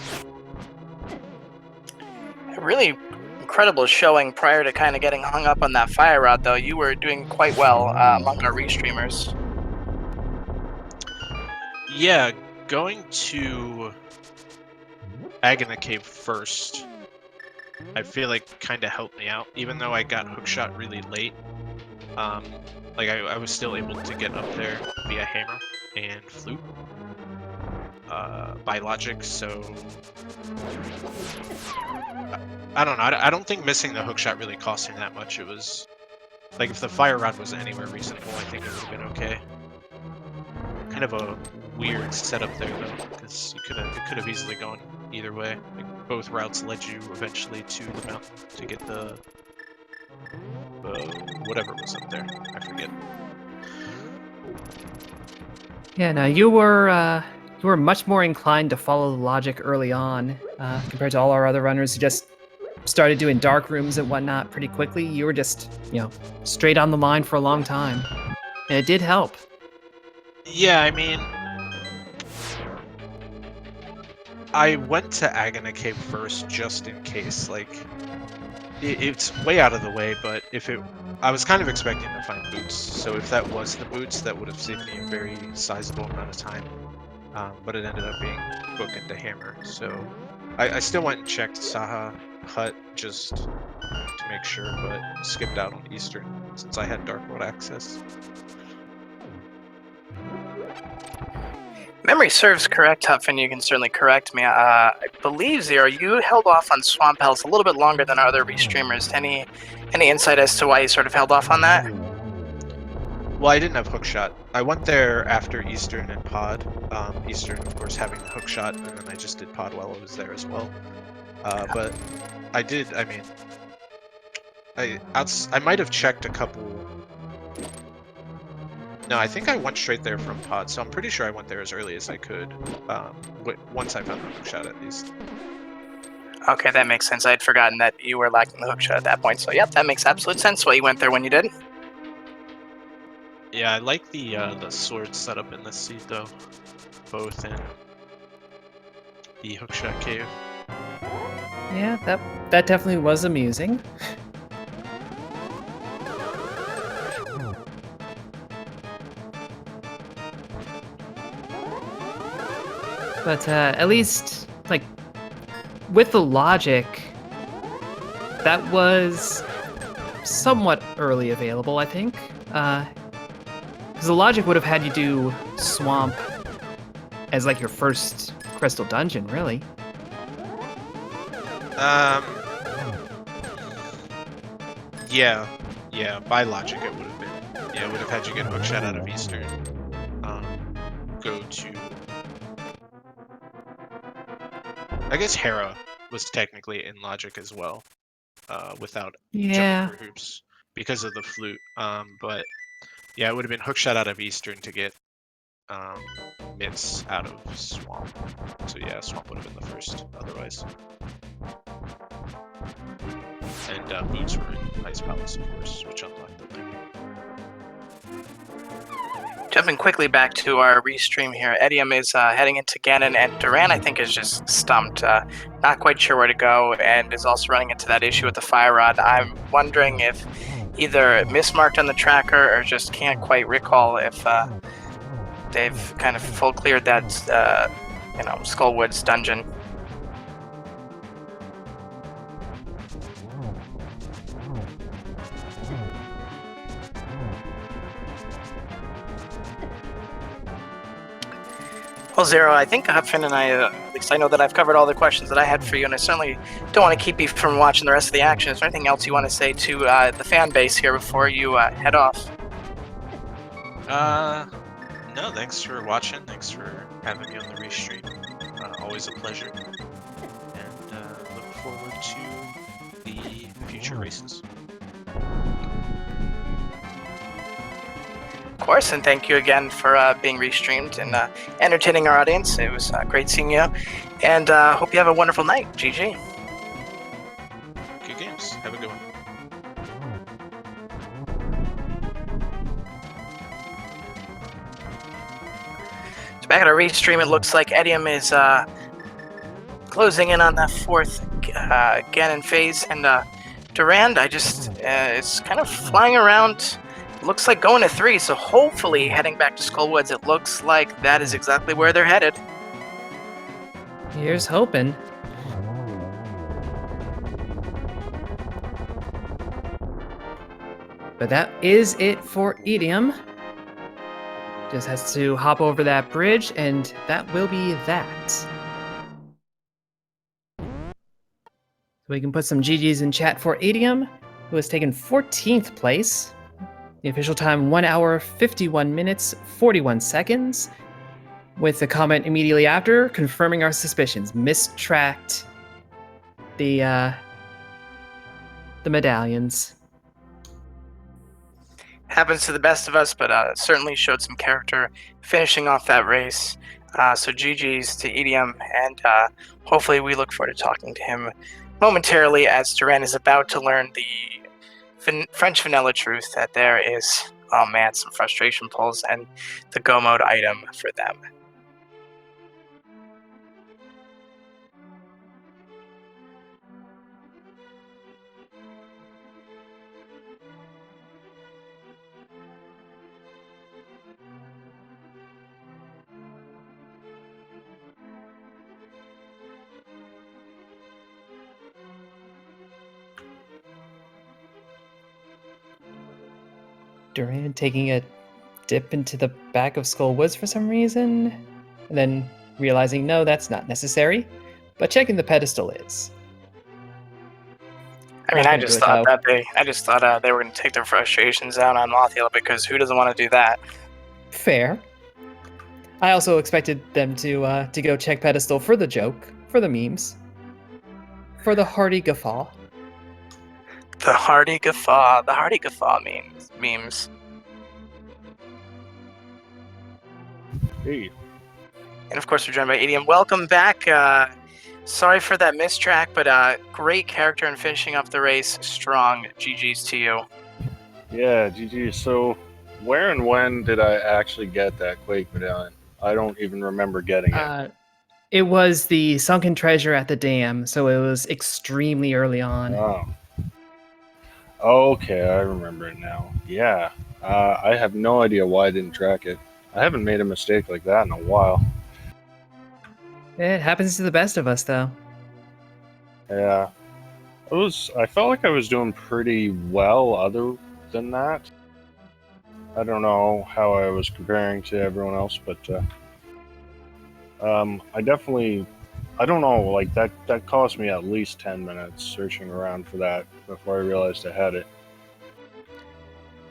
A really incredible showing prior to kind of getting hung up on that fire rod, though. You were doing quite well among our restreamers. Yeah, going to Agana Cave first, I feel like kind of helped me out, even though I got hookshot really late. I was still able to get up there via hammer and flute by logic, so I don't know. I don't think missing the hookshot really cost me that much. It was like if the fire rod was anywhere reasonable, I think it would have been okay. Kind of a weird setup there though, because it could have easily gone either way. Like, both routes led you eventually to the mountain to get the whatever was up there. I forget. Yeah, no, you were much more inclined to follow the logic early on compared to all our other runners who just started doing dark rooms and whatnot pretty quickly. You were just, straight on the line for a long time, and it did help. Yeah, I mean, I went to Agana Cave first just in case. Like, it's way out of the way, but I was kind of expecting to find boots. So if that was the boots, that would have saved me a very sizable amount of time. But it ended up being book into hammer. So I still went and checked Saha Hut just to make sure, but skipped out on Eastern since I had Dark Road access. Memory serves correct, Huff, and you can certainly correct me. I believe, Zero, you held off on Swamp Hells a little bit longer than our other restreamers. Any insight as to why you sort of held off on that? Well, I didn't have hookshot. I went there after Eastern and Pod. Eastern, of course, having the hookshot, and then I just did Pod while I was there as well. But I did. I mean, I might have checked a couple. No, I think I went straight there from Pod, so I'm pretty sure I went there as early as I could. Once I found the hookshot, at least. Okay, that makes sense. I had forgotten that you were lacking the hookshot at that point. So, yep, that makes absolute sense why you went there when you did. Yeah, I like the sword setup in this seat though, both in the hookshot cave. Yeah, that definitely was amusing. But at least, like, with the logic, that was somewhat early available, I think. Because the logic would have had you do Swamp as, like, your first Crystal Dungeon, really. Yeah, by logic it would have been. Yeah, it would have had you get hookshot out of Eastern. Go to... I guess Hera was technically in logic as well, without jumping through hoops because of the flute. But yeah, it would have been hookshot out of Eastern to get Mitts out of Swamp. So yeah, Swamp would have been the first otherwise. And boots were in Ice Palace, of course, which unlocked the link. Jumping quickly back to our restream here, Edium is heading into Ganon, and Duran, I think, is just stumped, not quite sure where to go, and is also running into that issue with the fire rod. I'm wondering if either mismarked on the tracker or just can't quite recall if they've kind of full cleared that, Skullwoods dungeon. Well, Zero, I think Hupfin and I, at least I know that I've covered all the questions that I had for you, and I certainly don't want to keep you from watching the rest of the action. Is there anything else you want to say to the fan base here before you head off? No, thanks for watching. Thanks for having me on the restream. Always a pleasure. And look forward to the future races. Of course, and thank you again for being restreamed and entertaining our audience. It was great seeing you, and hope you have a wonderful night. GG. Good games. Have a good one. So back at our restream, it looks like Edium is closing in on that fourth Ganon phase, and Durand, is kind of flying around. Looks like going to 3, so hopefully heading back to Skullwoods. It looks like that is exactly where they're headed. Here's hoping. But that is it for Edium. Just has to hop over that bridge, and that will be that. So we can put some GGs in chat for Edium, who has taken 14th place. The official time, 1 hour, 51 minutes, 41 seconds. With the comment immediately after, confirming our suspicions. Mistracked the medallions. Happens to the best of us, but certainly showed some character finishing off that race. So GG's to Edium, and hopefully we look forward to talking to him momentarily as Duran is about to learn the French vanilla truth that there is, oh man, some frustration pulls and the go mode item for them. Duran taking a dip into the back of Skull Woods for some reason, and then realizing, no, that's not necessary, but checking the pedestal is. I mean, I just thought they were going to take their frustrations out on Mothula, because who doesn't want to do that? Fair. I also expected them to go check pedestal for the joke, for the memes, for the hearty guffaw. The hearty guffaw memes. Hey. And of course, we're joined by Edium. Welcome back. Sorry for that mistrack, but great character in finishing up the race strong. GG's to you. Yeah, GG. So, where and when did I actually get that Quake medallion? I don't even remember getting it. It was the sunken treasure at the dam, so it was extremely early on. Oh. Okay, I remember it now. Yeah. I have no idea why I didn't track it. I haven't made a mistake like that in a while. It happens to the best of us, though. Yeah. I felt like I was doing pretty well other than that. I don't know how I was comparing to everyone else, but I don't know, like that cost me at least 10 minutes searching around for that before I realized I had it.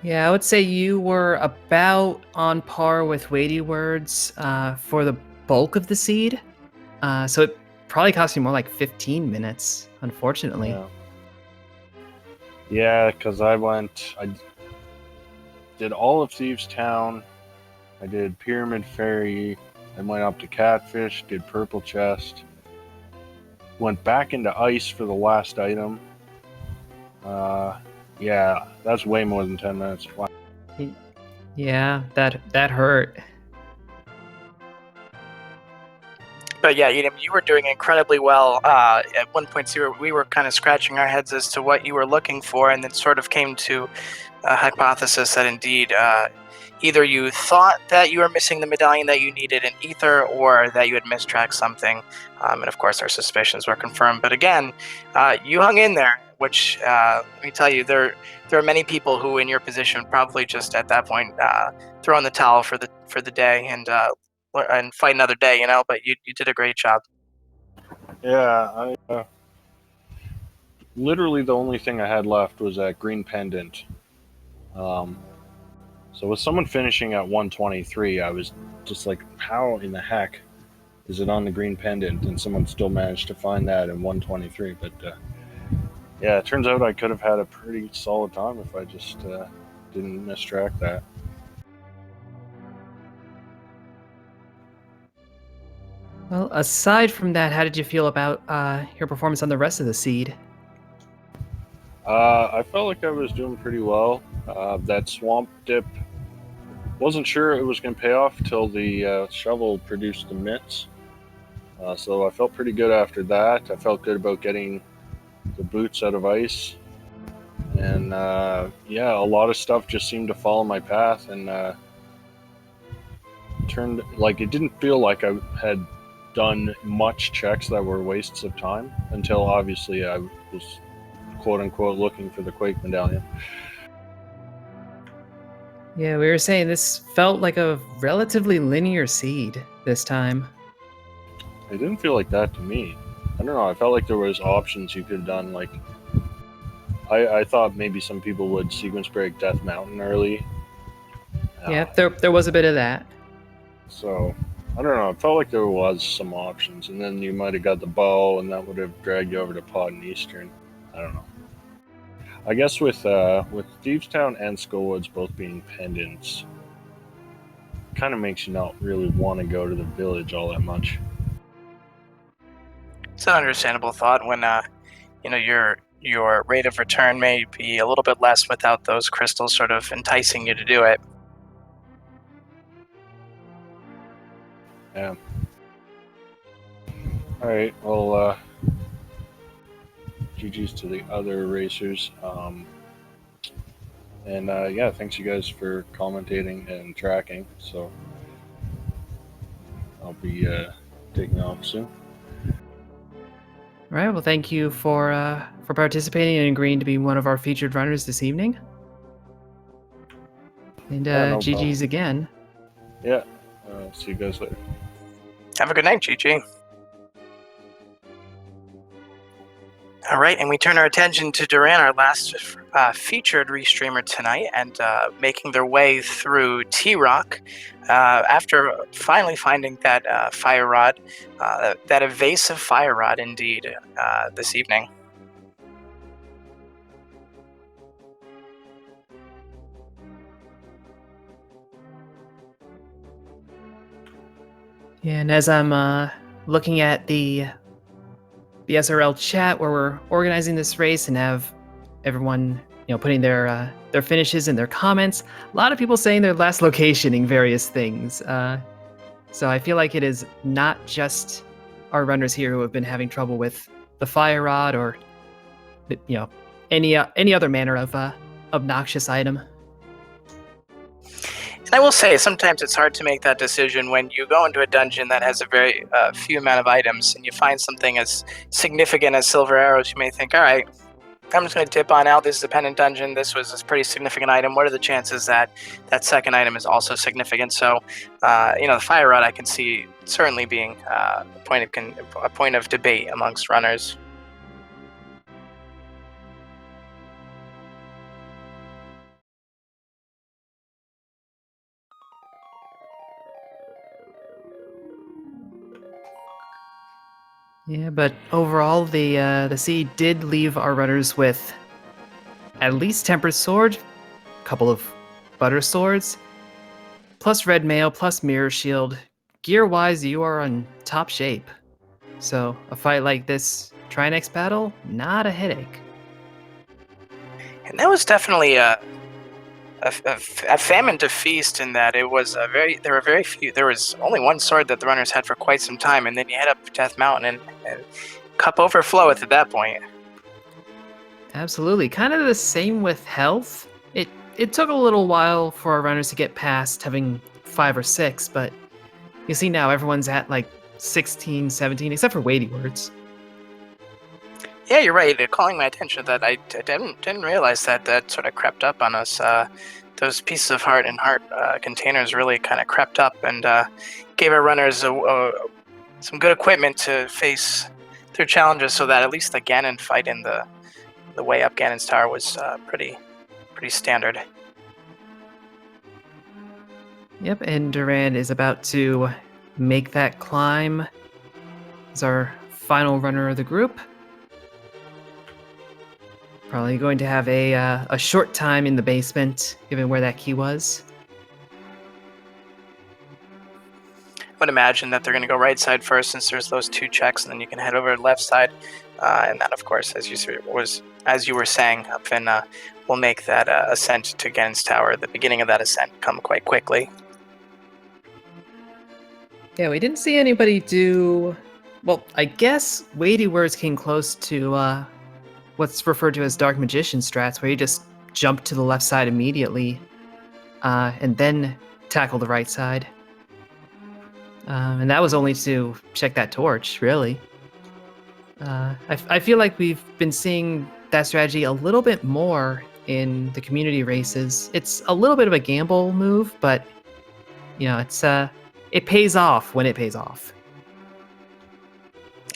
Yeah, I would say you were about on par with Weighty Words for the bulk of the seed. So it probably cost you more like 15 minutes, unfortunately. Yeah, because I did all of Thieves Town, I did Pyramid Ferry, I went up to Catfish, did Purple Chest, went back into Ice for the last item. Yeah, that's way more than 10 minutes. Wow. Yeah, that hurt. But yeah, you were doing incredibly well. At one point, we were kind of scratching our heads as to what you were looking for, and then sort of came to a hypothesis that indeed either you thought that you were missing the medallion that you needed in Ether, or that you had mistracked something. And of course, our suspicions were confirmed. But again, you hung in there, which let me tell you, there are many people who, in your position, probably just at that point throw in the towel for the day and and fight another day, but you did a great job. Yeah, literally the only thing I had left was that green pendant. So with someone finishing at 123, I was just like, how in the heck is it on the green pendant? And someone still managed to find that in 123. But yeah, it turns out I could have had a pretty solid time if I just didn't mistrack that. Well, aside from that, how did you feel about your performance on the rest of the seed? I felt like I was doing pretty well. That swamp dip, wasn't sure it was going to pay off till the shovel produced the mitts. So I felt pretty good after that. I felt good about getting the boots out of ice. And yeah, a lot of stuff just seemed to follow my path and turned like it didn't feel like I had done much checks that were wastes of time until obviously I was quote unquote looking for the Quake medallion. Yeah, we were saying this felt like a relatively linear seed this time. It didn't feel like that to me. I don't know. I felt like there was options you could have done. Like I thought maybe some people would sequence break Death Mountain early. Yeah, there was a bit of that. So I don't know. It felt like there was some options, and then you might have got the bow, and that would have dragged you over to Pod and Eastern. I don't know. I guess with Thievestown and Skullwoods both being pendants, kind of makes you not really want to go to the village all that much. It's an understandable thought when your rate of return may be a little bit less without those crystals sort of enticing you to do it. Yeah. All right. Well, GG's to the other racers. And yeah, thanks you guys for commentating and tracking. So I'll be taking off soon. All right. Well, thank you for participating and agreeing to be one of our featured runners this evening. And no GG's again. Yeah. See you guys later. Have a good night, GG. All right, and we turn our attention to Duran, our last featured restreamer tonight, and making their way through T-Rock after finally finding that fire rod, that evasive fire rod indeed, this evening. Yeah, and as I'm looking at the SRL chat where we're organizing this race and have everyone, putting their finishes and their comments, a lot of people saying they're last locationing various things. So I feel like it is not just our runners here who have been having trouble with the fire rod or, any other manner of obnoxious item. And I will say, sometimes it's hard to make that decision when you go into a dungeon that has a very few amount of items and you find something as significant as silver arrows. You may think, all right, I'm just going to dip on out. This is a pendant dungeon. This was a pretty significant item. What are the chances that that second item is also significant? So, the fire rod I can see certainly being a point of debate amongst runners. Yeah, but overall, the seed did leave our runners with at least Tempered Sword, a couple of Butter Swords, plus Red Mail, plus Mirror Shield. Gear-wise, you are in top shape. So a fight like this, Trinex battle, not a headache. And that was definitely a famine to feast in that it was there were very few. There was only one sword that the runners had for quite some time, and then you head up Death Mountain and cup overfloweth at that point. Absolutely. Kind of the same with health. It took a little while for our runners to get past having 5 or 6, but you see now everyone's at like 16, 17, except for weighty words. Yeah, you're right. Calling my attention that I didn't realize that sort of crept up on us. Those pieces of heart and heart containers really kind of crept up and gave our runners some good equipment to face through challenges, so that at least the Ganon fight in the way up Ganon's Tower was pretty standard. Yep, and Durand is about to make that climb as our final runner of the group. Probably going to have a short time in the basement, given where that key was. I would imagine that they're going to go right side first, since there's those 2 checks, and then you can head over to the left side. And that, of course, as you were saying, Finn, will make that ascent to Ganon's Tower, the beginning of that ascent, come quite quickly. Yeah, we didn't see anybody do... Well, I guess Weighty Words came close to what's referred to as Dark Magician strats, where you just jump to the left side immediately and then tackle the right side. And that was only to check that torch, really. I feel like we've been seeing that strategy a little bit more in the community races. It's a little bit of a gamble move, but it pays off when it pays off.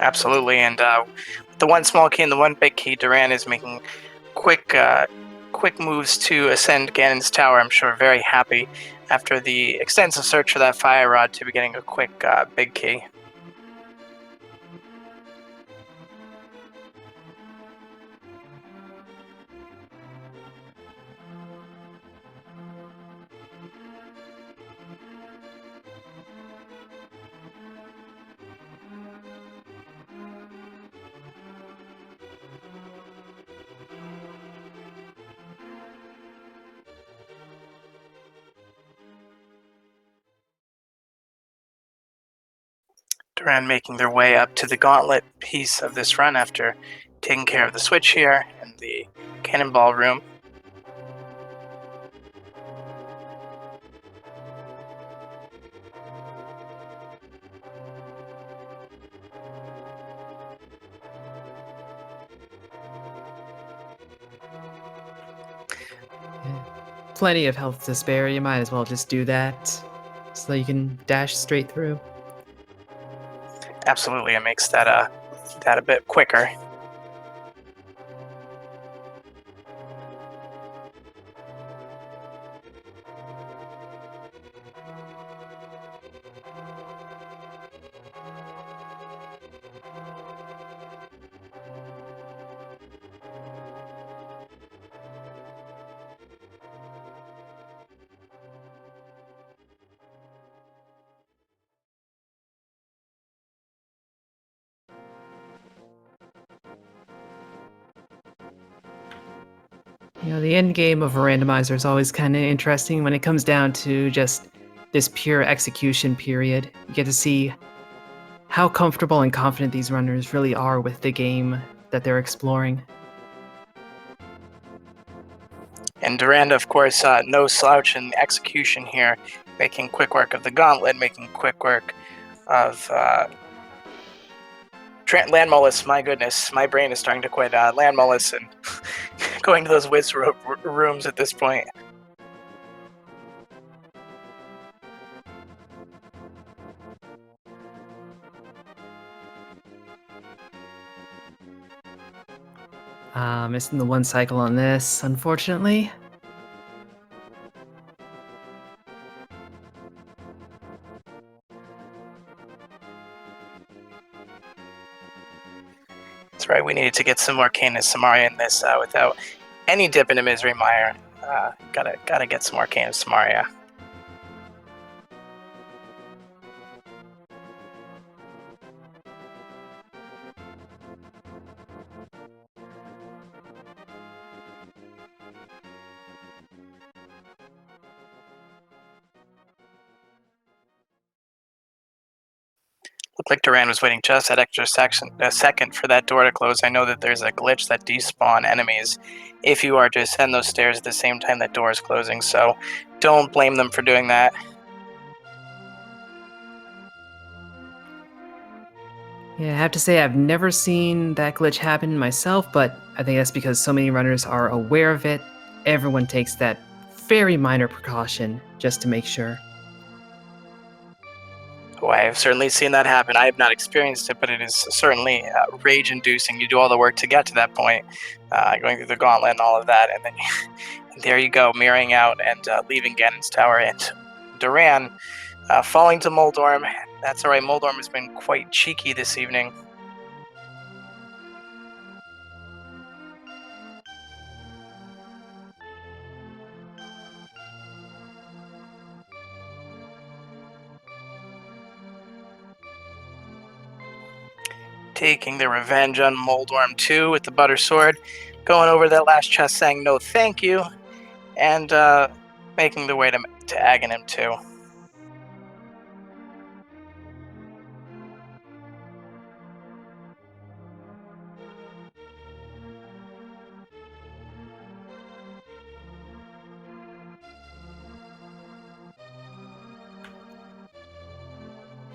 Absolutely, and the 1 small key and the 1 big key, Durand is making quick moves to ascend Ganon's Tower. I'm sure very happy after the extensive search for that fire rod to be getting a quick big key. Durand making their way up to the gauntlet piece of this run after taking care of the switch here and the cannonball room. Plenty of health to spare, you might as well just do that so you can dash straight through. Absolutely, it makes that a bit quicker. The end game of a randomizer is always kind of interesting when it comes down to just this pure execution period. You get to see how comfortable and confident these runners really are with the game that they're exploring. And Durand, of course, no slouch in execution here, making quick work of the gauntlet, making quick work of Land Mollis. My goodness, my brain is starting to quit. Land Mollis and going to those Wiz rooms at this point. Missing the 1 cycle on this, unfortunately. That's right, we needed to get some more Canis Samaria in this without any dip into Misery Mire. Gotta get some more Canis Samaria. Looked like Durand was waiting just that extra second for that door to close. I know that there's a glitch that despawn enemies if you are to ascend those stairs at the same time that door is closing, so don't blame them for doing that. Yeah, I have to say I've never seen that glitch happen myself, but I think that's because so many runners are aware of it. Everyone takes that very minor precaution just to make sure. Oh, I have certainly seen that happen. I have not experienced it, but it is certainly rage-inducing. You do all the work to get to that point, going through the gauntlet and all of that, and then there you go, mirroring out and leaving Ganon's tower. And Duran falling to Moldorm. That's all right. Moldorm has been quite cheeky this evening. Taking their revenge on Moldorm 2 with the Butter Sword, going over that last chest saying no thank you, and making the way to Aghanim 2.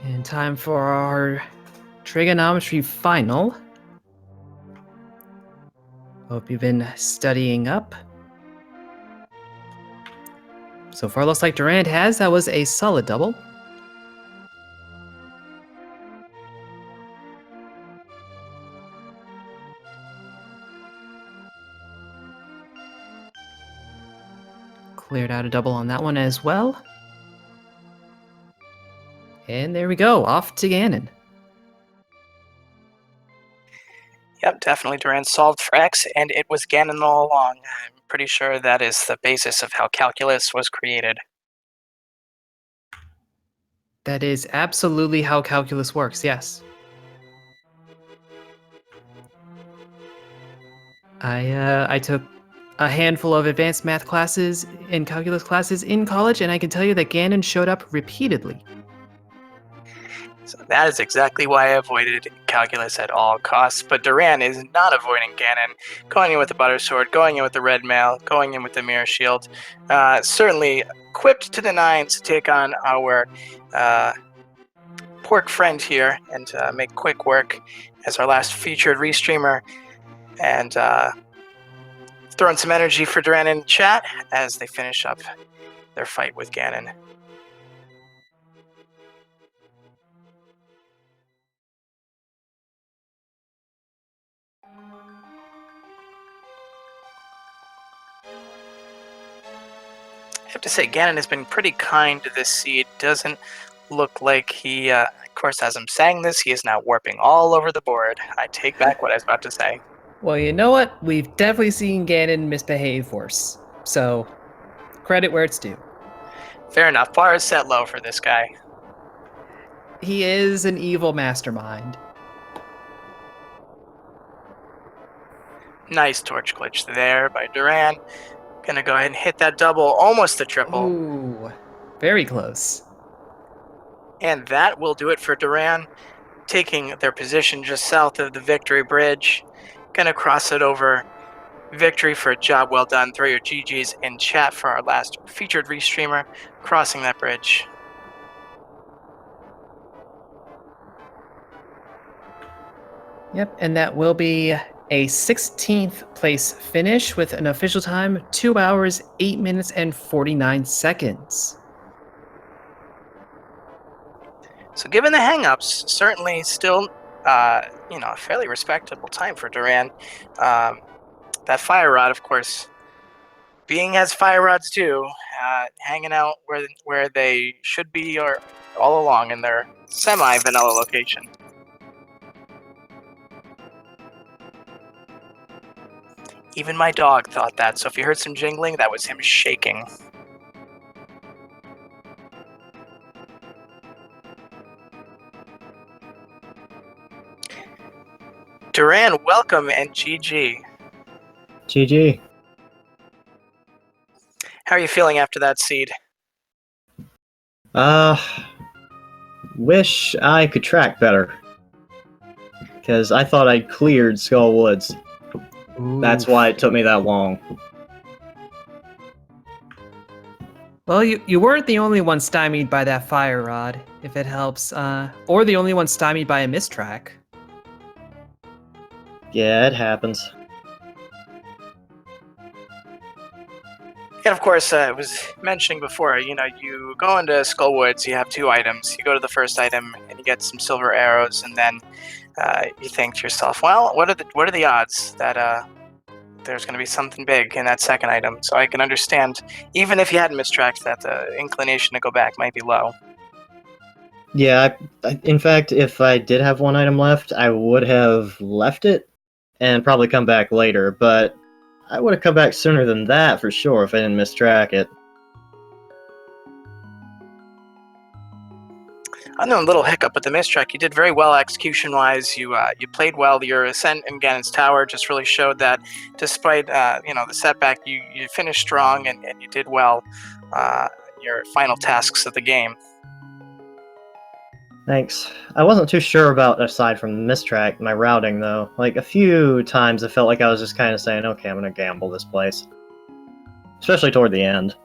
And time for our trigonometry final. Hope you've been studying up. So far, looks like Durant has. That was a solid double. Cleared out a double on that one as well. And there we go, off to Ganon. Yep, definitely Duran solved for X, and it was Ganon all along. I'm pretty sure that is the basis of how calculus was created. That is absolutely how calculus works, yes. I took a handful of advanced math classes and calculus classes in college, and I can tell you that Ganon showed up repeatedly. So that is exactly why I avoided calculus at all costs. But Duran is not avoiding Ganon, going in with the Butter Sword, going in with the Red Mail, going in with the Mirror Shield. Certainly equipped to the nines to take on our pork friend here and make quick work as our last featured restreamer. And throwing some energy for Duran in chat as they finish up their fight with Ganon. I have to say, Ganon has been pretty kind to this seed. Doesn't look like he, of course, as I'm saying this, he is now warping all over the board. I take back what I was about to say. Well, you know what? We've definitely seen Ganon misbehave worse. So, credit where it's due. Fair enough. Bar is set low for this guy. He is an evil mastermind. Nice torch glitch there by Duran. Gonna go ahead and hit that double, almost the triple. Ooh, very close. And that will do it for Duran, taking their position just south of the Victory Bridge. Gonna cross it over. Victory for a job well done. Throw your GGs in chat for our last featured restreamer crossing that bridge. Yep, and that will be a 16th place finish with an official time 2 hours, 8 minutes, and 49 seconds. So given the hangups, certainly still, a fairly respectable time for Duran. That Fire Rod, of course, being as Fire Rods do, hanging out where they should be or all along in their semi-vanilla location. Even my dog thought that, so if you heard some jingling, that was him shaking. Duran, welcome and GG. GG. How are you feeling after that seed? Wish I could track better. Because I thought I'd cleared Skull Woods. That's why it took me that long. Well, you weren't the only one stymied by that Fire Rod, if it helps, or the only one stymied by a mistrack. Yeah, it happens. And of course, I was mentioning before, you go into Skullwoods, you have 2 items. You go to the first item and you get some silver arrows, and then you think to yourself, well, what are the odds that there's going to be something big in that second item? So I can understand, even if you hadn't mistracked, that the inclination to go back might be low. Yeah, in fact, if I did have 1 item left, I would have left it and probably come back later, but I would have come back sooner than that for sure if I didn't mistrack it. Unknown little hiccup with the mistrack. You did very well execution-wise. You played well. Your ascent in Ganon's Tower just really showed that, despite the setback, you finished strong and you did well your final tasks of the game. Thanks. I wasn't too sure about, aside from the mistrack, my routing though. Like, a few times I felt like I was just kind of saying, okay, I'm gonna gamble this place. Especially toward the end.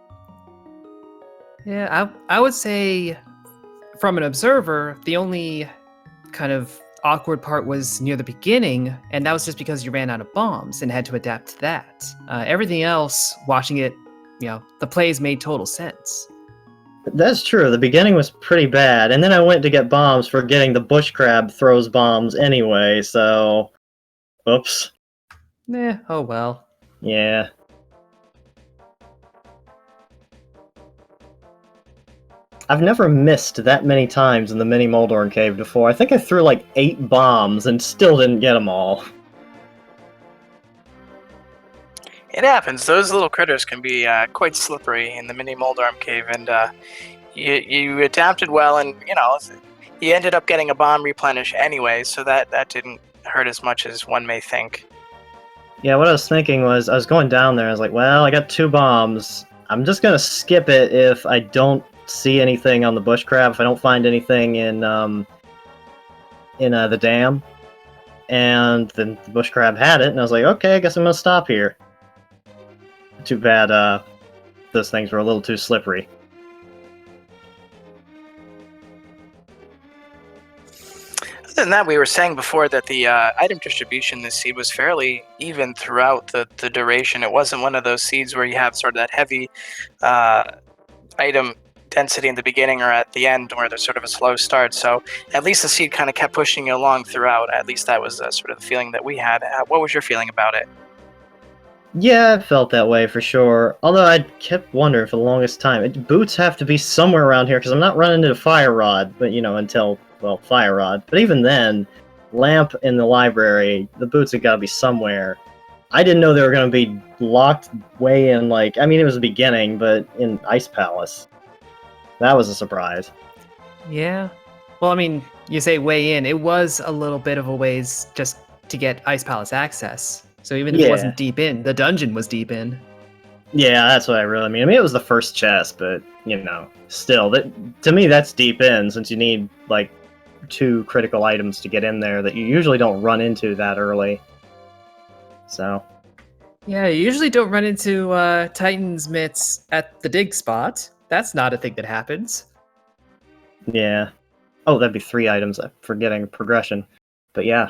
Yeah, I would say, from an observer, the only kind of awkward part was near the beginning, and that was just because you ran out of bombs and had to adapt to that. Everything else, watching it, the plays made total sense. That's true, the beginning was pretty bad, and then I went to get bombs forgetting the bush crab throws bombs anyway, so... Oops. Oh well. Yeah. I've never missed that many times in the mini Moldorn cave before. I think I threw like 8 bombs and still didn't get them all. It happens. Those little critters can be quite slippery in the mini Moldarm cave, and you adapted well, and you ended up getting a bomb replenish anyway, so that didn't hurt as much as one may think. Yeah, what I was thinking was, I was going down there, I was like, well, I got 2 bombs. I'm just gonna skip it if I don't see anything on the bush crab, if I don't find anything in the dam. And then the bush crab had it, and I was like, okay, I guess I'm gonna stop here. Too bad those things were a little too slippery. Other than that, we were saying before that the item distribution this seed was fairly even throughout the duration. It wasn't one of those seeds where you have sort of that heavy item density in the beginning or at the end where there's sort of a slow start. So at least the seed kind of kept pushing you along throughout. At least that was sort of the feeling that we had. What was your feeling about it? Yeah, it felt that way for sure. Although I kept wondering for the longest time, boots have to be somewhere around here because I'm not running into Fire Rod, but until, well, Fire Rod. But even then, Lamp in the library, the boots have got to be somewhere. I didn't know they were going to be locked way in, it was the beginning, but in Ice Palace. That was a surprise. Yeah. Well, you say way in, it was a little bit of a ways just to get Ice Palace access. So even if it wasn't deep in, the dungeon was deep in. Yeah, that's what I really mean. It was the first chest, but, still, to me that's deep in, since you need, 2 critical items to get in there that you usually don't run into that early. So... Yeah, you usually don't run into Titan's mitts at the dig spot. That's not a thing that happens. Yeah. Oh, that'd be 3 items. I'm forgetting progression. But yeah.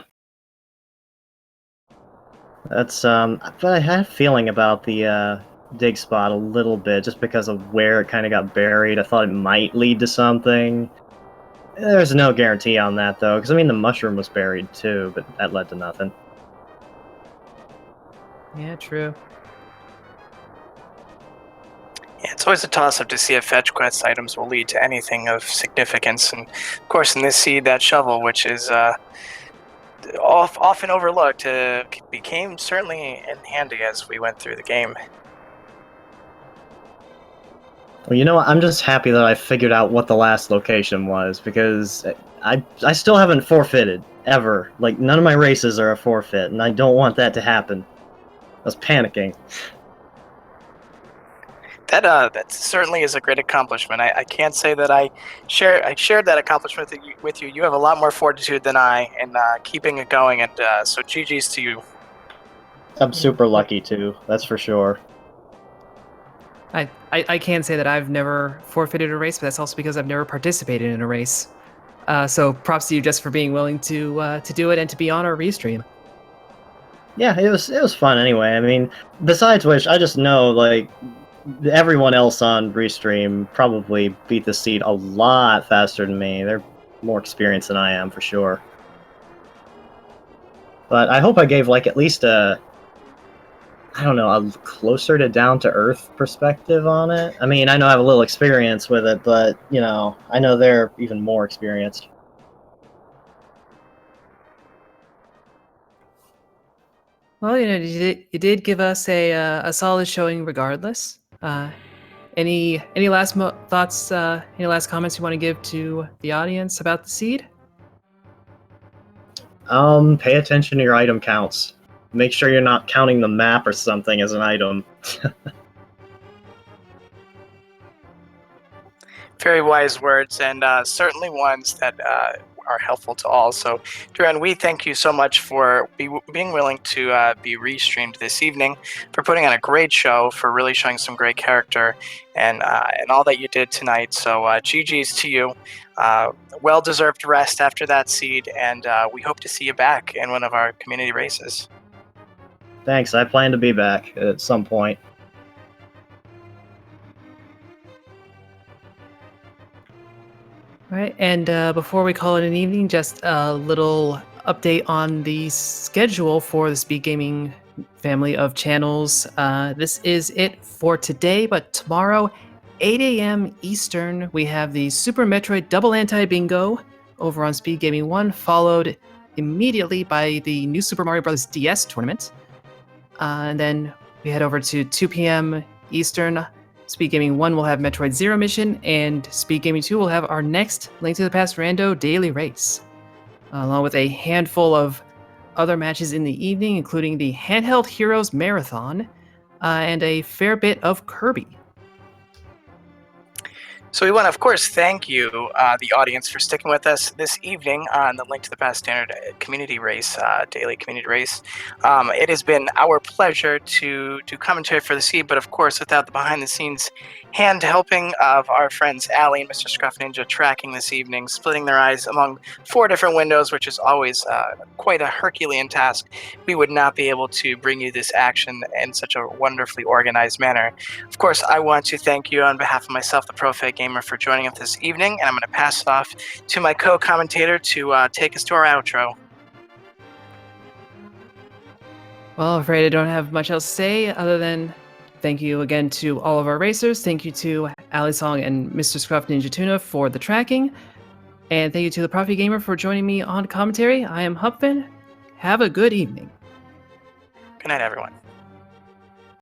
That's, but I had a feeling about the dig spot a little bit, just because of where it kind of got buried. I thought it might lead to something. There's no guarantee on that, though, because, the mushroom was buried, too, but that led to nothing. Yeah, true. Yeah, it's always a toss-up to see if fetch quest items will lead to anything of significance, and of course in this seed, that shovel, which is often overlooked, became certainly handy as we went through the game. Well, I'm just happy that I figured out what the last location was, because I still haven't forfeited, ever. None of my races are a forfeit, and I don't want that to happen. I was panicking. That certainly is a great accomplishment. I can't say that I shared that accomplishment with you. You have a lot more fortitude than I in keeping it going, and so GG's to you. I'm super lucky too, that's for sure. I can say that I've never forfeited a race, but that's also because I've never participated in a race. So props to you just for being willing to do it and to be on our restream. Yeah, it was fun anyway. I mean, besides which, I just know like everyone else on Restream probably beat the seed a lot faster than me. They're more experienced than I am for sure. But I hope I gave like at least I don't know, a closer to down to earth perspective on it. I mean, I know I have a little experience with it, but you know, I know they're even more experienced. Well, you did give us a solid showing regardless. Any last thoughts? Any last comments you want to give to the audience about the seed? Pay attention to your item counts. Make sure you're not counting the map or something as an item. Very wise words, and certainly ones that are helpful to all. So, Duran, we thank you so much for being willing to be restreamed this evening, for putting on a great show, for really showing some great character, and all that you did tonight. So, GG's to you. Well-deserved rest after that seed, and we hope to see you back in one of our community races. Thanks, I plan to be back at some point. All right, and before we call it an evening, just a little update on the schedule for the Speed Gaming family of channels. This is it for today, but tomorrow, 8 a.m. Eastern, we have the Super Metroid Double Anti-Bingo over on Speed Gaming 1, followed immediately by the new Super Mario Bros. DS tournament. And then we head over to 2 p.m. Eastern. Speed Gaming 1 will have Metroid Zero Mission, and Speed Gaming 2 will have our next Link to the Past Rando daily race, along with a handful of other matches in the evening, including the Handheld Heroes Marathon and a fair bit of Kirby. So we want to, of course, thank you, the audience, for sticking with us this evening on the Link to the Past Standard Community Race, daily community race. It has been our pleasure to commentary for the seed, but of course, without the behind-the-scenes hand helping of our friends Allie and Mr. Scruff Ninja tracking this evening, splitting their eyes among 4 different windows, which is always quite a Herculean task, we would not be able to bring you this action in such a wonderfully organized manner. Of course, I want to thank you on behalf of myself, the ProFed Gamer, for joining us this evening, and I'm going to pass it off to my co-commentator to take us to our outro. Well, I'm afraid I don't have much else to say other than thank you again to all of our racers. Thank you to Ali Song and Mr. Scruff Ninja Tuna for the tracking. And thank you to the Profi Gamer for joining me on commentary. I am Hupfin. Have a good evening. Good night, everyone.